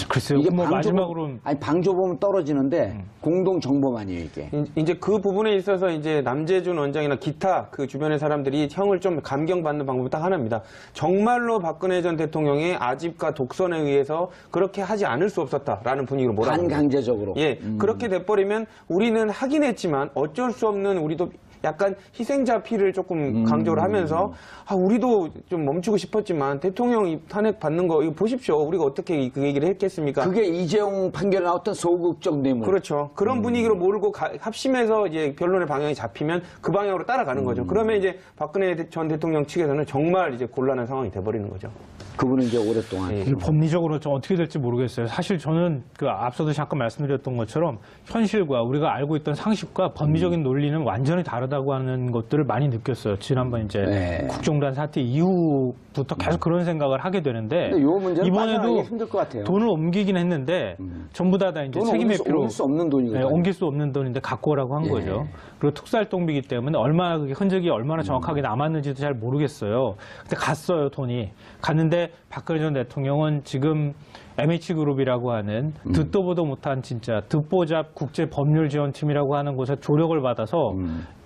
글쎄요. 이게 마지막으로 방조범은 떨어지는데 공동 정범 아니에요, 이게. 이제 그 부분에 있어서 이제 남재준 원장이나 기타 그 주변의 사람들이 형을 좀 감경받는 방법이 딱 하나입니다. 정말로 박근혜 전 대통령의 아집과 독선에 의해서 그렇게 하지 않을 수 없었다라는 분위기로 몰아갑니다. 반강제적으로. 예, 그렇게 돼버리면 우리는 하긴 했지만 어쩔 수 없는 우리도 약간 희생자 피를 조금 강조를 하면서 우리도 좀 멈추고 싶었지만 대통령 탄핵 받는 거 이거 보십시오. 우리가 어떻게 그 얘기를 했겠습니까? 그게 이재용 판결에 나왔던 소극적 뇌물. 그렇죠. 그런 분위기로 몰고 합심해서 이제 변론의 방향이 잡히면 그 방향으로 따라가는 거죠. 그러면 이제 박근혜 전 대통령 측에서는 정말 이제 곤란한 상황이 돼버리는 거죠. 그분은 이제 오랫동안. 예. 이게 법리적으로 좀 어떻게 될지 모르겠어요. 사실 저는 앞서도 잠깐 말씀드렸던 것처럼 현실과 우리가 알고 있던 상식과 법리적인 논리는 완전히 다르다고 하는 것들을 많이 느꼈어요. 지난번 이제 네. 국정단 사태 이후부터 계속 그런 생각을 하게 되는데 근데 요 문제는 이번에도 빠져나가기 힘들 것 같아요. 돈을 옮기긴 했는데 전부 다 이제 돈은 책임의 피로 옮길 수 없는 돈이거든요. 네, 옮길 수 없는 돈인데 갖고 오라고 한 예. 거죠. 그리고 특수활동비이기 때문에 얼마나 그게 흔적이 얼마나 정확하게 남았는지도 잘 모르겠어요. 근데 갔어요, 돈이. 갔는데 박근혜 전 대통령은 지금 MH그룹이라고 하는 듣도 보도 못한 진짜 듣보잡 국제법률지원팀이라고 하는 곳에 조력을 받아서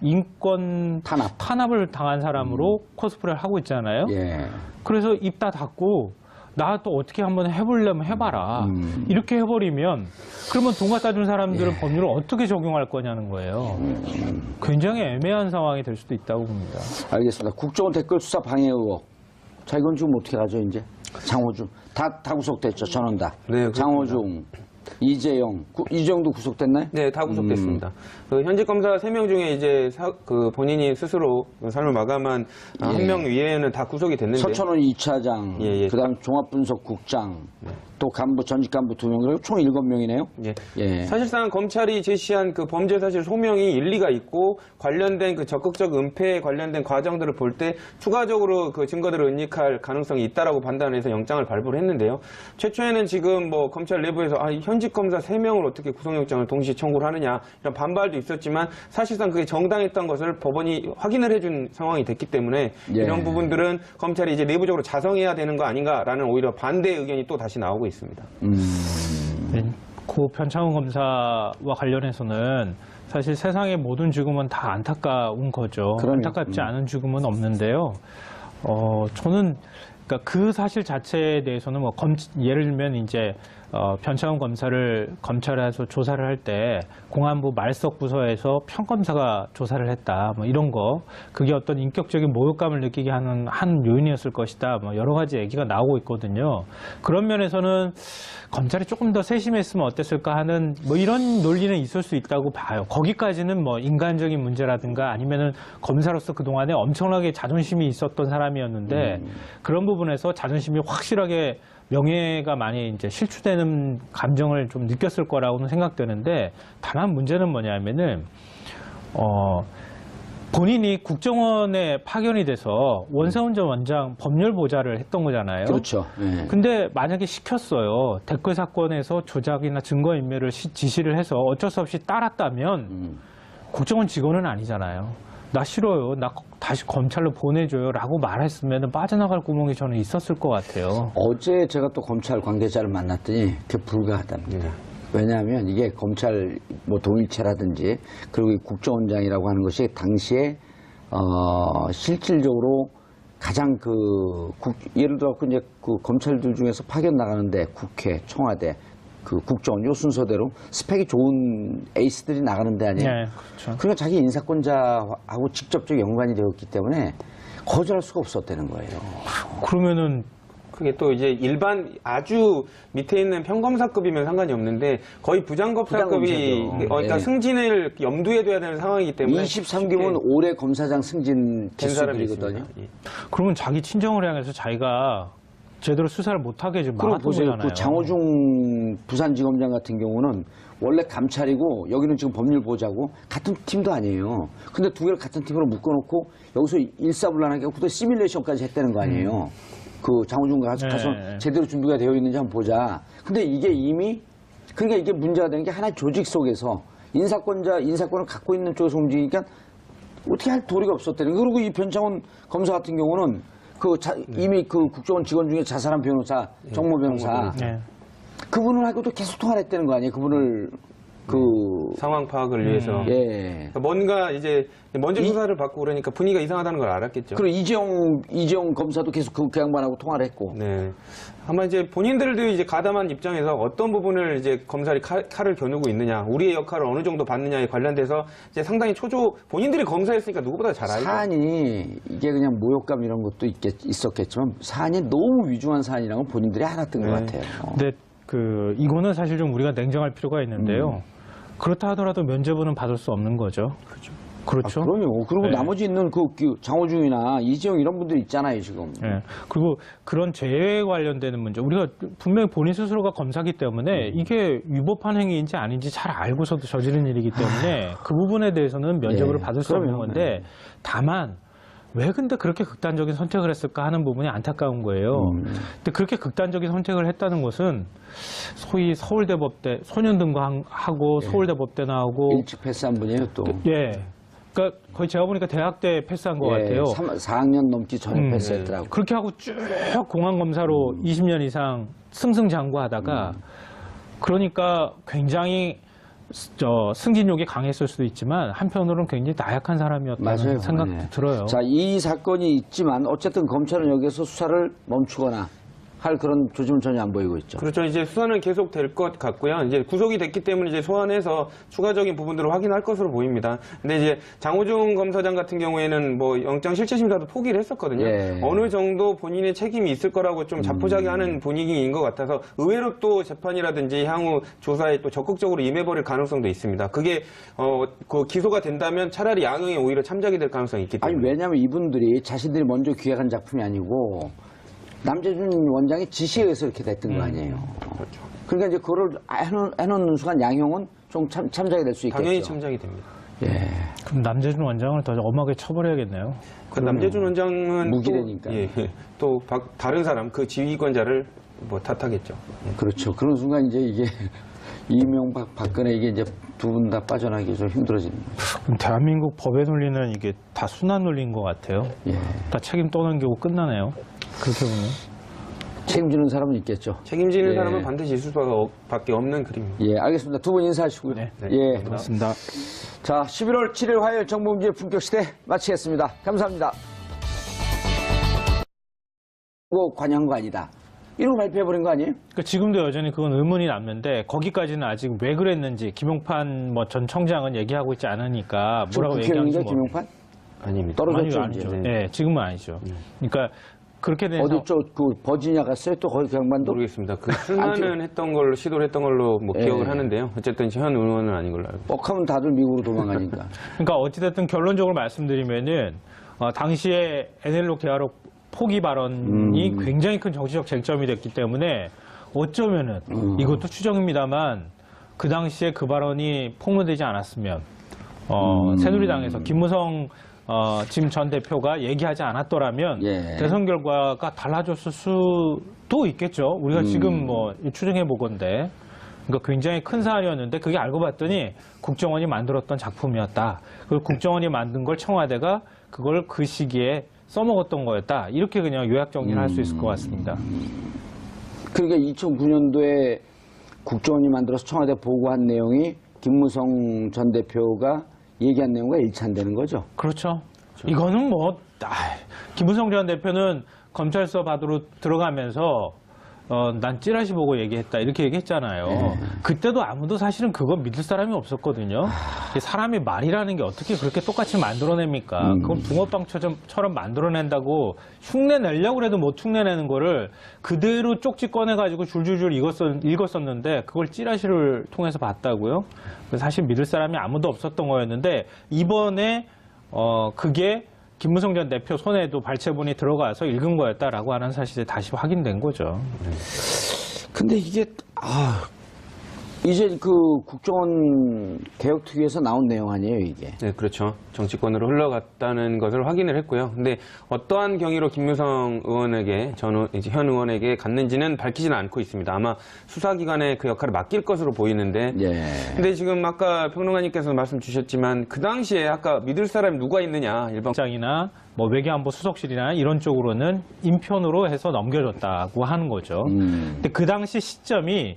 인권 탄압을 당한 사람으로 코스프레를 하고 있잖아요. 예. 그래서 입 다 닫고 나 또 어떻게 한번 해보려면 해봐라. 이렇게 해버리면 그러면 돈 갖다 준 사람들은 법률을 어떻게 적용할 거냐는 거예요. 굉장히 애매한 상황이 될 수도 있다고 봅니다. 알겠습니다. 국정원 댓글 수사 방해 의혹. 자, 이건 지금 어떻게 가죠, 이제? 장호중. 다 구속됐죠, 전원 다. 네, 장호중, 이재용. 이재용도 구속됐나요? 네, 다 구속됐습니다. 현직 검사 3명 중에 이제 본인이 스스로 삶을 마감한 한 명 위에는 다 구속이 됐는데. 서천원 2차장, 예. 그다음 종합분석국장, 또 간부, 전직 간부 2명, 그리고 총 7명이네요. 예. 예. 사실상 검찰이 제시한 그 범죄 사실 소명이 일리가 있고 관련된 그 적극적 은폐에 관련된 과정들을 볼 때 추가적으로 그 증거들을 은닉할 가능성이 있다라고 판단해서 영장을 발부를 했는데요. 최초에는 지금 뭐 검찰 내부에서 현직 검사 3명을 어떻게 구속영장을 동시에 청구를 하느냐 이런 반발도 있었지만 사실상 그게 정당했던 것을 법원이 확인을 해준 상황이 됐기 때문에 예. 이런 부분들은 검찰이 이제 내부적으로 자성해야 되는 거 아닌가라는 오히려 반대 의견이 또 다시 나오고 있습니다. 네, 고 변창훈 검사와 관련해서는 사실 세상의 모든 죽음은 다 안타까운 거죠. 그럼요. 안타깝지 않은 죽음은 없는데요. 저는 그러니까 그 사실 자체에 대해서는 뭐 예를 들면 이제 변창훈 검사를 검찰에서 조사를 할 때 공안부 말석 부서에서 평검사가 조사를 했다. 뭐 이런 거 그게 어떤 인격적인 모욕감을 느끼게 하는 한 요인이었을 것이다. 뭐 여러 가지 얘기가 나오고 있거든요. 그런 면에서는 검찰이 조금 더 세심했으면 어땠을까 하는 뭐 이런 논리는 있을 수 있다고 봐요. 거기까지는 뭐 인간적인 문제라든가 아니면은 검사로서 그동안에 엄청나게 자존심이 있었던 사람이었는데 그런 부분에서 자존심이 확실하게 명예가 많이 이제 실추되는 감정을 좀 느꼈을 거라고는 생각되는데 다만 문제는 뭐냐면은 본인이 국정원에 파견이 돼서 원세훈 전 원장 법률 보좌를 했던 거잖아요. 그렇죠. 예. 근데 만약에 시켰어요. 댓글 사건에서 조작이나 증거인멸을 지시를 해서 어쩔 수 없이 따랐다면 국정원 직원은 아니잖아요. 나 싫어요. 나 다시 검찰로 보내줘요. 라고 말했으면 빠져나갈 구멍이 저는 있었을 것 같아요. 어제 제가 또 검찰 관계자를 만났더니 그게 불가하답니다. 왜냐하면 이게 검찰 뭐 동일체라든지 그리고 이 국정원장이라고 하는 것이 당시에 실질적으로 가장 예를 들어 이제 그 검찰들 중에서 파견 나가는데 국회, 청와대, 그 국정원 요 순서대로 스펙이 좋은 에이스들이 나가는 데 아니에요. 네, 그렇죠. 그러니까 자기 인사권자하고 직접적 연관이 되었기 때문에 거절할 수가 없었다는 거예요. 그러면은 그게 또 이제 일반 아주 밑에 있는 평검사급이면 상관이 없는데 거의 부장검사급이 부장검사죠. 그러니까 네. 승진을 염두에 둬야 되는 상황이기 때문에 23기면 올해 검사장 승진 된 사람이 기수들이거든요. 있습니다. 예. 그러면 자기 친정을 향해서 자기가 제대로 수사를 못하게 지금 그럼 막았던 보세요. 거잖아요. 그 장호중 부산지검장 같은 경우는 원래 감찰이고 여기는 지금 법률보좌고 같은 팀도 아니에요. 근데 두 개를 같은 팀으로 묶어놓고 여기서 일사불란하게 또 시뮬레이션까지 했다는 거 아니에요. 그 장호중 가서 네. 제대로 준비가 되어 있는지 한번 보자. 근데 이게 이미 그러니까 이게 문제가 되는 게 하나의 조직 속에서 인사권을 갖고 있는 쪽에서 움직이니까 어떻게 할 도리가 없었다는 거예요. 그리고 이 변창훈 검사 같은 경우는 이미 그 국정원 직원 중에 자살한 변호사, 정모 변호사, 네. 그분을 하고도 계속 통화를 했다는 거 아니에요? 그분을 상황 파악을 위해서 예. 그러니까 뭔가 이제 먼저 수사를 받고 그러니까 분위기가 이상하다는 걸 알았겠죠. 그리고 이재용 검사도 계속 그 양반하고 통화를 했고. 네. 아마 이제 본인들도 이제 가담한 입장에서 어떤 부분을 이제 검찰이 칼을 겨누고 있느냐, 우리의 역할을 어느 정도 받느냐에 관련돼서 이제 상당히 본인들이 검사했으니까 누구보다 잘 알죠. 사안이 이게 그냥 모욕감 이런 것도 있었겠지만 사안이 너무 위중한 사안이라는 건 본인들이 알았던 것 같아요. 근데 이거는 사실 좀 우리가 냉정할 필요가 있는데요. 그렇다 하더라도 면죄부는 받을 수 없는 거죠. 그렇죠. 그럼요. 그리고 네. 나머지 있는 그 장호중이나 이재용 이런 분들 있잖아요, 지금. 네. 그리고 그런 죄에 관련되는 문제, 우리가 분명히 본인 스스로가 검사기 때문에 이게 위법한 행위인지 아닌지 잘 알고서도 저지른 일이기 때문에 그 부분에 대해서는 면죄부를 네. 받을 수 없는 그럼요. 건데 네. 다만 왜 근데 그렇게 극단적인 선택을 했을까 하는 부분이 안타까운 거예요. 근데 그렇게 극단적인 선택을 했다는 것은 소위 서울대법대 소년등록하고 서울대법대 나오고 일찍 패스한 분이에요, 또. 예. 그러니까 거의 제가 보니까 대학 때 패스한 것 같아요. 4학년 넘기 전에 패스했더라고요. 그렇게 하고 쭉 공안검사로 20년 이상 승승장구하다가 그러니까 굉장히 승진욕이 강했을 수도 있지만 한편으로는 굉장히 나약한 사람이었다는 생각도 네. 들어요. 자, 이 사건이 있지만 어쨌든 검찰은 여기서 수사를 멈추거나 할 그런 조짐은 전혀 안 보이고 있죠. 그렇죠. 이제 수사는 계속 될 것 같고요. 이제 구속이 됐기 때문에 이제 소환해서 추가적인 부분들을 확인할 것으로 보입니다. 근데 이제 장호중 검사장 같은 경우에는 뭐 영장 실체 심사도 포기를 했었거든요. 예. 어느 정도 본인의 책임이 있을 거라고 좀 자포자기하는 분위기인 것 같아서 의외로 또 재판이라든지 향후 조사에 또 적극적으로 임해버릴 가능성도 있습니다. 그게 그 기소가 된다면 차라리 양형에 오히려 참작이 될 가능성이 있기 때문에. 아니, 왜냐하면 이분들이 자신들이 먼저 기획한 작품이 아니고 남재준 원장의 지시에 의해서 이렇게 됐던 거 아니에요. 그렇죠. 그러니까 이제 그거를 해놓는 순간 양형은 좀 참작이 될 수 있겠죠. 당연히 참작이 됩니다. 예. 그럼 남재준 원장을 더 엄하게 처벌해야겠네요. 그 남재준 원장은 무기되니까. 또 다른 사람 그 지휘권자를 뭐 탓하겠죠. 그렇죠. 그런 순간 이제 이게 이명박, 박근혜 이게 이제 두 분 다 빠져나가기 좀 힘들어지는 거죠. 그럼 대한민국 법의 논리는 이게 다 순환 논리인 것 같아요. 예. 다 책임 떠넘기고 끝나네요. 그렇게 보면. 책임지는 사람은 있겠죠. 책임지는 예. 사람은 반드시 있을 수밖에 없는 그림입니다. 예, 알겠습니다. 두 분 인사하시고요. 네. 예. 그렇습니다. 자, 11월 7일 화요일 정보문제 품격시대 마치겠습니다. 감사합니다. 그거 관여한 거 아니다. 이런 거 발표해버린 거 아니에요? 그러니까 지금도 여전히 그건 의문이 남는데 거기까지는 아직 왜 그랬는지 김용판 전 청장은 얘기하고 있지 않으니까 뭐라고 얘기하는지 국회의원인가 김용판? 아닙니다. 떨어졌죠, 아니죠. 이제. 네, 지금은 아니죠. 그러니까 그렇게 된 어디 그 버지니아 갔어요? 또 거기 경반도? 모르겠습니다. 그 출마는 했던 걸로 시도를 했던 걸로 뭐 예. 기억을 하는데요. 어쨌든 현 의원은 아닌 걸로 알고 있습니다. 뻑하면 다들 미국으로 도망가니까. 그러니까 어찌됐든 결론적으로 말씀드리면은 당시에 에넬록 대화록 포기 발언이 굉장히 큰 정치적 쟁점이 됐기 때문에 어쩌면은 이것도 추정입니다만 그 당시에 그 발언이 폭로되지 않았으면 새누리당에서 김무성 지금 전 대표가 얘기하지 않았더라면 예. 대선 결과가 달라졌을 수도 있겠죠. 우리가 지금 뭐 추정해 보건데. 그러니까 굉장히 큰 사안이었는데 그게 알고 봤더니 국정원이 만들었던 작품이었다. 그리고 국정원이 만든 걸 청와대가 그걸 그 시기에 써먹었던 거였다. 이렇게 그냥 요약 정리를 할 수 있을 것 같습니다. 그러니까 2009년도에 국정원이 만들어서 청와대 보고한 내용이 김무성 전 대표가 얘기한 내용과 일치한다는 거죠. 그렇죠. 이거는 뭐 김무성 전 대표는 검찰서 받으러 들어가면서 난 찌라시 보고 얘기했다 이렇게 얘기했잖아요. 그때도 아무도 사실은 그거 믿을 사람이 없었거든요. 사람의 말이라는 게 어떻게 그렇게 똑같이 만들어냅니까? 그건 붕어빵처럼 만들어낸다고 흉내내려고 해도 못 흉내내는 거를 그대로 쪽지 꺼내가지고 줄줄줄 읽었었는데 그걸 찌라시를 통해서 봤다고요? 사실 믿을 사람이 아무도 없었던 거였는데 이번에 그게 김무성 전 대표 손에도 발췌본이 들어가서 읽은 거였다라고 하는 사실이 다시 확인된 거죠. 근데 이게 이제 그 국정원 개혁특위에서 나온 내용 아니에요, 이게? 네, 그렇죠. 정치권으로 흘러갔다는 것을 확인을 했고요. 근데 어떠한 경위로 김무성 의원에게, 현 의원에게 갔는지는 밝히지는 않고 있습니다. 아마 수사기관에 그 역할을 맡길 것으로 보이는데. 예. 근데 지금 아까 평론가님께서 말씀 주셨지만 그 당시에 아까 믿을 사람이 누가 있느냐, 일반. 장이나 뭐 외교안보 수석실이나 이런 쪽으로는 인편으로 해서 넘겨줬다고 하는 거죠. 근데 그 당시 시점이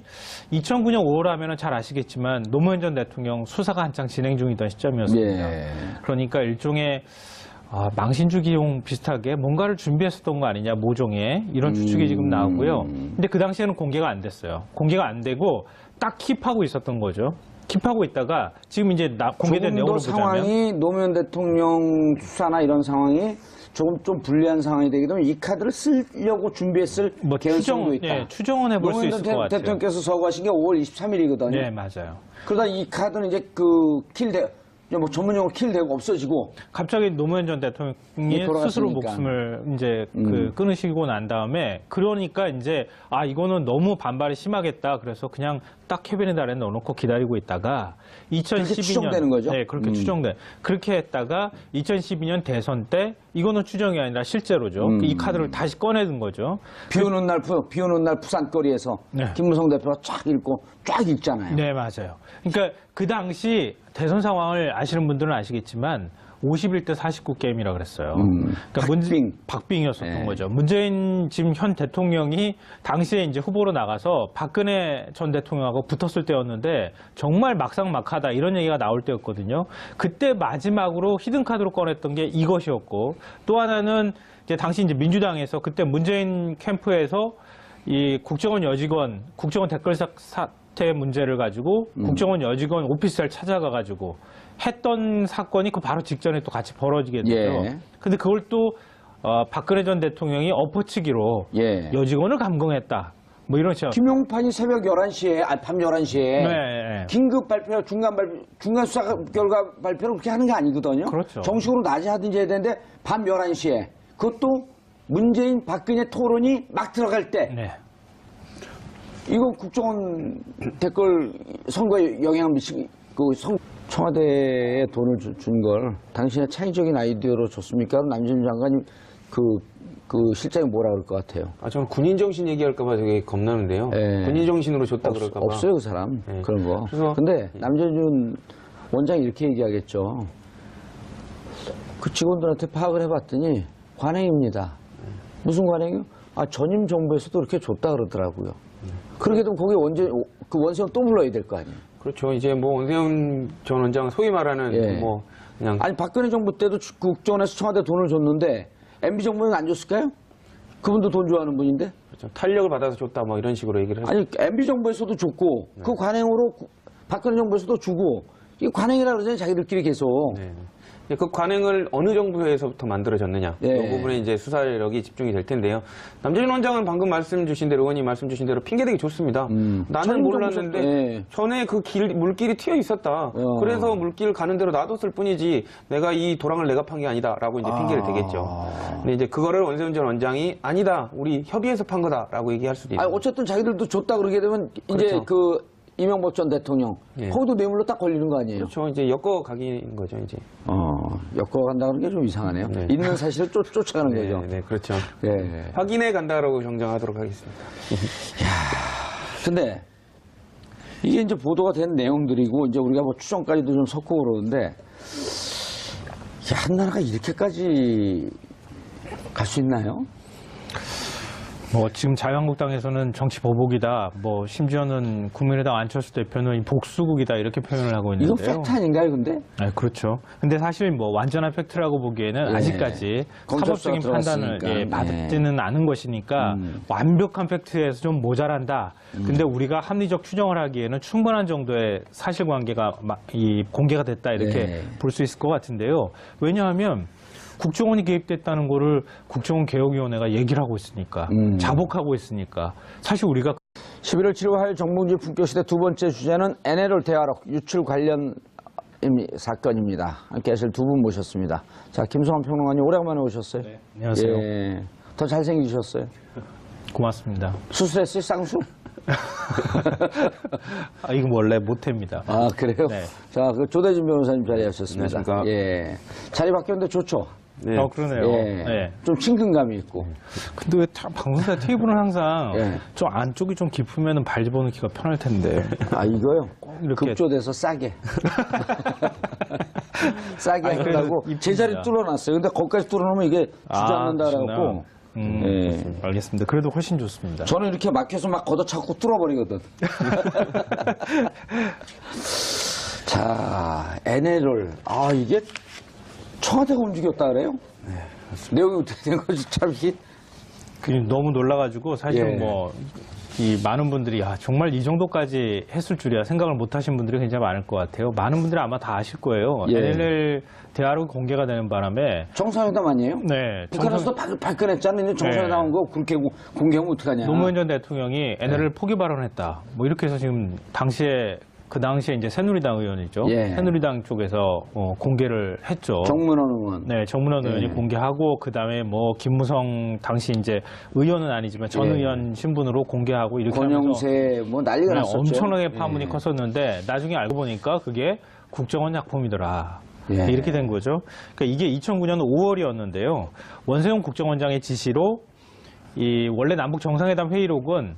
2009년 5월 하면은 잘 아시겠지만 노무현 전 대통령 수사가 한창 진행 중이던 시점이었습니다. 예. 그러니까 일종의 망신주기용 비슷하게 뭔가를 준비했었던 거 아니냐, 모종의 이런 추측이 지금 나오고요. 근데 그 당시에는 공개가 안 됐어요. 공개가 안 되고 딱 킵하고 있었던 거죠. 킵하고 있다가 지금 이제 공개된 내용으로 보자면 상황이 노무현 대통령 수사나 이런 상황이 조금 좀 불리한 상황이 되게 되면 이 카드를 쓰려고 준비했을 뭐 개연성도 있다. 예, 추정은 해볼 수 있을 것 노무현 같아요. 대통령께서 서거하신 게 5월 23일이거든요. 네, 맞아요. 그러다 이 카드는 이제 뭐 전문용어로 킬되고 없어지고 갑자기 노무현 전 대통령이 돌아갔으니까. 스스로 목숨을 이제 끊으시고 난 다음에 그러니까 이제 이거는 너무 반발이 심하겠다. 그래서 그냥 딱 캐비닛 아래 넣어놓고 기다리고 있다가 2012년 추정되는 거죠? 네, 그렇게 추정돼. 그렇게 했다가 2012년 대선 때 이거는 추정이 아니라 실제로죠. 이 카드를 다시 꺼내든 거죠. 비 오는 날 부산거리에서 네. 김무성 대표가 쫙 읽고 쫙 읽잖아요. 네, 맞아요. 그러니까 그 당시 대선 상황을 아시는 분들은 아시겠지만 51대 49 게임이라 그랬어요. 그러니까 박빙이었었던 네. 거죠. 문재인 지금 현 대통령이 당시에 이제 후보로 나가서 박근혜 전 대통령하고 붙었을 때였는데 정말 막상막하다 이런 얘기가 나올 때였거든요. 그때 마지막으로 히든카드로 꺼냈던 게 이것이었고 또 하나는 이제 당시 이제 민주당에서 그때 문재인 캠프에서 이 국정원 댓글 사태 문제를 가지고 국정원 여직원 오피스를 찾아가가지고 했던 사건이 그 바로 직전에 또 같이 벌어지게 되죠. 예. 근데 그걸 또 박근혜 전 대통령이 엎어치기로 예. 여직원을 감금했다. 뭐 이런 식으로. 김용판이 새벽 11시에, 밤 11시에 네. 긴급 발표, 중간 수사 결과 발표를 그렇게 하는 게 아니거든요. 그렇죠. 정식으로 낮에 하든지 해야 되는데 밤 11시에 그것도 문재인 박근혜 토론이 막 들어갈 때 네. 이거 국정원 댓글 선거에 영향을 미치고 청와대에 돈을 준 걸 당신의 창의적인 아이디어로 줬습니까? 남진 장관님 그 실장이 뭐라 그럴 것 같아요? 저는 군인 정신 얘기할까봐 되게 겁나는데요. 예. 군인 정신으로 줬다 그럴까봐. 없어요, 그 사람. 예. 그런 거. 그래서- 근데 남재준 원장이 이렇게 얘기하겠죠. 그 직원들한테 파악을 해봤더니 관행입니다. 무슨 관행이요? 전임 정부에서도 이렇게 줬다 그러더라고요. 그렇게 되면 거기 그 원세훈 또 불러야 될 거 아니에요? 그렇죠. 이제 뭐 원세훈 전 원장 소위 말하는 예. 뭐 그냥 아니 박근혜 정부 때도 국정원에서 청와대 돈을 줬는데 MB 정부는 안 줬을까요? 그분도 돈 좋아하는 분인데? 그렇죠. 탄력을 받아서 줬다 뭐 이런 식으로 얘기를 했어요. 아니 MB 정부에서도 줬고 그 관행으로 박근혜 정부에서도 주고 이게 관행이라 그러잖아요. 자기들끼리 계속. 네. 이제 그 관행을 어느 정부에서부터 만들어졌느냐 예. 이 부분에 이제 수사력이 집중이 될 텐데요. 남재준 원장은 방금 말씀 주신 대로 의원님 말씀 주신 대로 핑계대기 좋습니다. 나는 전임 몰랐는데 정부에서- 예. 전에 그 물길이 튀어 있었다. 그래서 물길 가는 대로 놔뒀을 뿐이지 내가 이 도랑을 내가 판 게 아니다라고 이제 핑계를 대겠죠. 근데 이제 그거를 원세훈 전 원장이 아니다. 우리 협의해서 판 거다라고 얘기할 수도 있어요. 어쨌든 자기들도 줬다 그러게 되면 이제 그렇죠. 그 이명박 전 대통령 예. 거기도 뇌물로 딱 걸리는 거 아니에요? 그렇죠. 이제 엮어가기인 거죠, 이제. 엮어간다는 게 좀 이상하네요. 네. 있는 사실을 쫓아가는 거죠. 네, 그렇죠. 예. 확인해 간다라고 정정하도록 하겠습니다. 근데 이게 이제 보도가 된 내용들이고 이제 우리가 뭐 추정까지도 좀 섞고 그러는데 한나라가 이렇게까지 갈 수 있나요? 뭐 지금 자유한국당에서는 정치 보복이다. 뭐 심지어는 국민의당 안철수 대표는 복수국이다 이렇게 표현을 하고 이건 있는데요. 팩트 아닌가요, 근데? 그렇죠. 근데 사실 뭐 완전한 팩트라고 보기에는 예. 아직까지 검찰 사법적인 수사 판단을 들어갔으니까. 받지는 않은 것이니까 완벽한 팩트에서 좀 모자란다. 근데 우리가 합리적 추정을 하기에는 충분한 정도의 사실관계가 공개가 됐다 이렇게 네. 볼 수 있을 것 같은데요. 왜냐하면 국정원이 개입됐다는 거를 국정원개혁위원회가 얘기를 하고 있으니까 자복하고 있으니까 사실 우리가 11월 7일 화요일 정봉주 품격시대 두 번째 주제는 NLL 대화록 유출 관련 사건입니다. 함께 하실 두 분 모셨습니다. 자, 김성환 평론가님 오랜만에 오셨어요. 네, 안녕하세요. 예, 더 잘생기셨어요. 고맙습니다. 수술했어요, 쌍수? 이건 원래 모태입니다. 아, 그래요? 네. 자, 그 조대진 변호사님 자리하셨습니다. 안녕하십니까. 예. 자리 바뀌었는데 좋죠? 네. 그러네요. 예. 네. 좀 친근감이 있고. 근데 왜 방송사 테이블은 항상 예. 좀 안쪽이 좀 깊으면 발 집어넣기가 편할 텐데. 이거요? 이렇게. 급조돼서 싸게. 싸게 아니, 그래도 한다고 이쁩니다. 제자리 뚫어놨어요. 근데 거기까지 뚫어놓으면 이게 주저앉는다라고. 예. 알겠습니다. 그래도 훨씬 좋습니다. 저는 이렇게 막혀서 막 걷어차고 뚫어버리거든. 자, NLL. 이게 청와대가 움직였다 그래요? 네. 내용이 어떻게 된 거지? 참, 이게. 너무 놀라가지고 사실 예. 이 많은 분들이 정말 이 정도까지 했을 줄이야 생각을 못 하신 분들이 굉장히 많을 것 같아요. 많은 분들이 아마 다 아실 거예요. 예. NLL 대화록이 공개가 되는 바람에 정상회담 아니에요? 네, 북한에서도 발끈했잖아요. 정상회담 한 거 그렇게 공개하면 어떡하냐. 노무현 전 대통령이 NLL 포기 발언했다. 뭐 이렇게 해서 지금 그 당시에 이제 새누리당 의원이죠. 예. 새누리당 쪽에서 공개를 했죠. 정문원 의원. 네, 정문원 의원이 공개하고 그다음에 뭐 김무성 당시 이제 의원은 아니지만 전 예. 의원 신분으로 공개하고 이렇게 하면서 권영세 뭐 난리가 네, 났었죠. 엄청나게 파문이 예. 컸었는데 나중에 알고 보니까 그게 국정원 약품이더라. 예. 이렇게 된 거죠. 그러니까 이게 2009년 5월이었는데요. 원세훈 국정원장의 지시로 원래 남북 정상회담 회의록은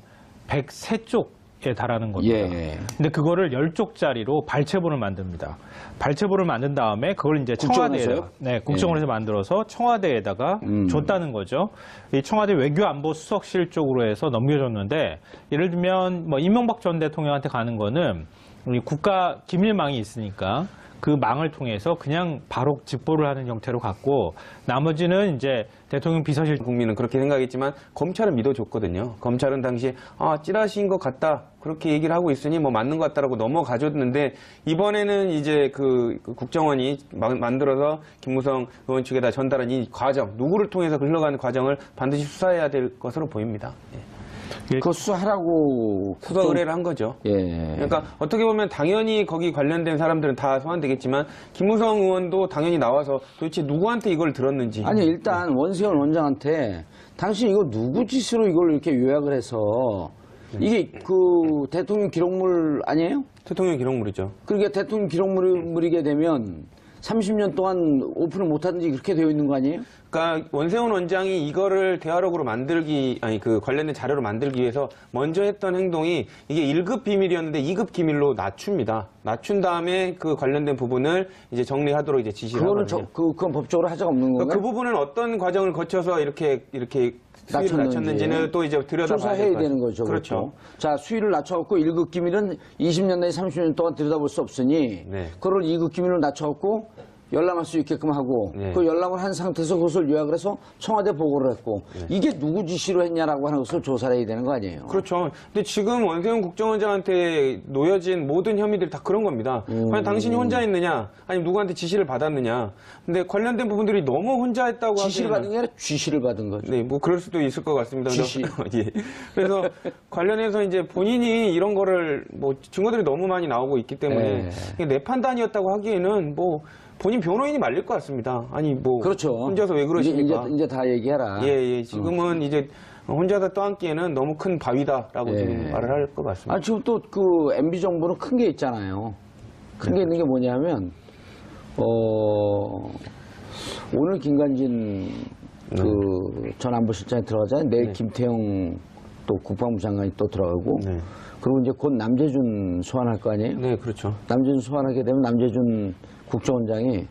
103쪽에 달하는 겁니다. 예. 근데 그거를 10쪽짜리로 발췌본을 만듭니다. 발췌본을 만든 다음에 그걸 이제 국정원에서요? 청와대에다가 국정원에서 만들어서 청와대에다가 줬다는 거죠. 이 청와대 외교안보 수석실 쪽으로 해서 넘겨줬는데 예를 들면 뭐 이명박 전 대통령한테 가는 거는 우리 국가 기밀망이 있으니까 그 망을 통해서 그냥 바로 직보를 하는 형태로 갔고 나머지는 이제 대통령 비서실 국민은 그렇게 생각했지만 검찰은 믿어줬거든요. 검찰은 당시에 찌라시인 것 같다 그렇게 얘기를 하고 있으니 뭐 맞는 것 같다라고 넘어가줬는데 이번에는 이제 그 국정원이 만들어서 김무성 의원 측에다 전달한 이 과정 누구를 통해서 흘러가는 과정을 반드시 수사해야 될 것으로 보입니다. 예. 그거 수사하라고 수사 의뢰를 한 거죠. 예. 그러니까 어떻게 보면 당연히 거기 관련된 사람들은 다 소환되겠지만 김무성 의원도 당연히 나와서 도대체 누구한테 이걸 들었는지. 아니 일단 원세훈 원장한테 당신 이거 누구 짓으로 이걸 이렇게 요약을 해서 이게 그 대통령 기록물 아니에요? 대통령 기록물이죠. 그러니까 대통령 기록물이게 되면 30년 동안 오픈을 못하든지 그렇게 되어 있는 거 아니에요? 그러니까 원세훈 원장이 이거를 대화록으로 그 관련된 자료로 만들기 위해서 먼저 했던 행동이 이게 1급 비밀이었는데 2급 기밀로 낮춥니다. 낮춘 다음에 그 관련된 부분을 이제 정리하도록 이제 지시를 그거는 하거든요. 그건 법적으로 하자가 없는 그러니까 건가요? 그 부분은 어떤 과정을 거쳐서 이렇게 수위를 낮췄는지는 또 이제 들여다봐야 조사해야 되는 거죠. 그렇죠. 그것도. 자, 수위를 낮춰갖고 1급 기밀은 20년 내지 30년 동안 들여다볼 수 없으니 네. 그걸 2급 기밀로 낮춰갖고 열람할 수 있게끔 하고 네. 그 열람을 한 상태에서 그것을 요약을 해서 청와대 보고를 했고 이게 누구 지시로 했냐라고 하는 것을 조사를 해야 되는 거 아니에요? 그렇죠. 근데 지금 원세훈 국정원장한테 놓여진 모든 혐의들이 다 그런 겁니다. 과연 당신이 혼자 했느냐, 아니면 누구한테 지시를 받았느냐. 근데 관련된 부분들이 너무 혼자 했다고 지시를 하기에는- 받은 게 아니라 쥐시를 받은 거죠. 네, 뭐 그럴 수도 있을 것 같습니다. 지시. 예. 그래서 관련해서 이제 본인이 이런 거를 뭐 증거들이 너무 많이 나오고 있기 때문에 네. 이게 내 판단이었다고 하기에는 뭐 본인 변호인이 말릴 것 같습니다. 아니 뭐 그렇죠. 혼자서 왜 그러십니까? 이제 다 얘기해라. 예. 지금은 이제 혼자서 떠안기에는 너무 큰 바위다라고 예. 지금 말을 할 것 같습니다. 아, 지금 또 그 MB 정부는 큰 게 있잖아요. 큰 게 있는 게 뭐냐면, 오늘 김관진 그 전 안보실장이 들어가잖아요. 내일 김태형 또 국방부 장관이 또 들어가고, 네. 그리고 이제 곧 남재준 소환할 거 아니에요? 네, 그렇죠. 남재준 소환하게 되면 남재준 국정원장이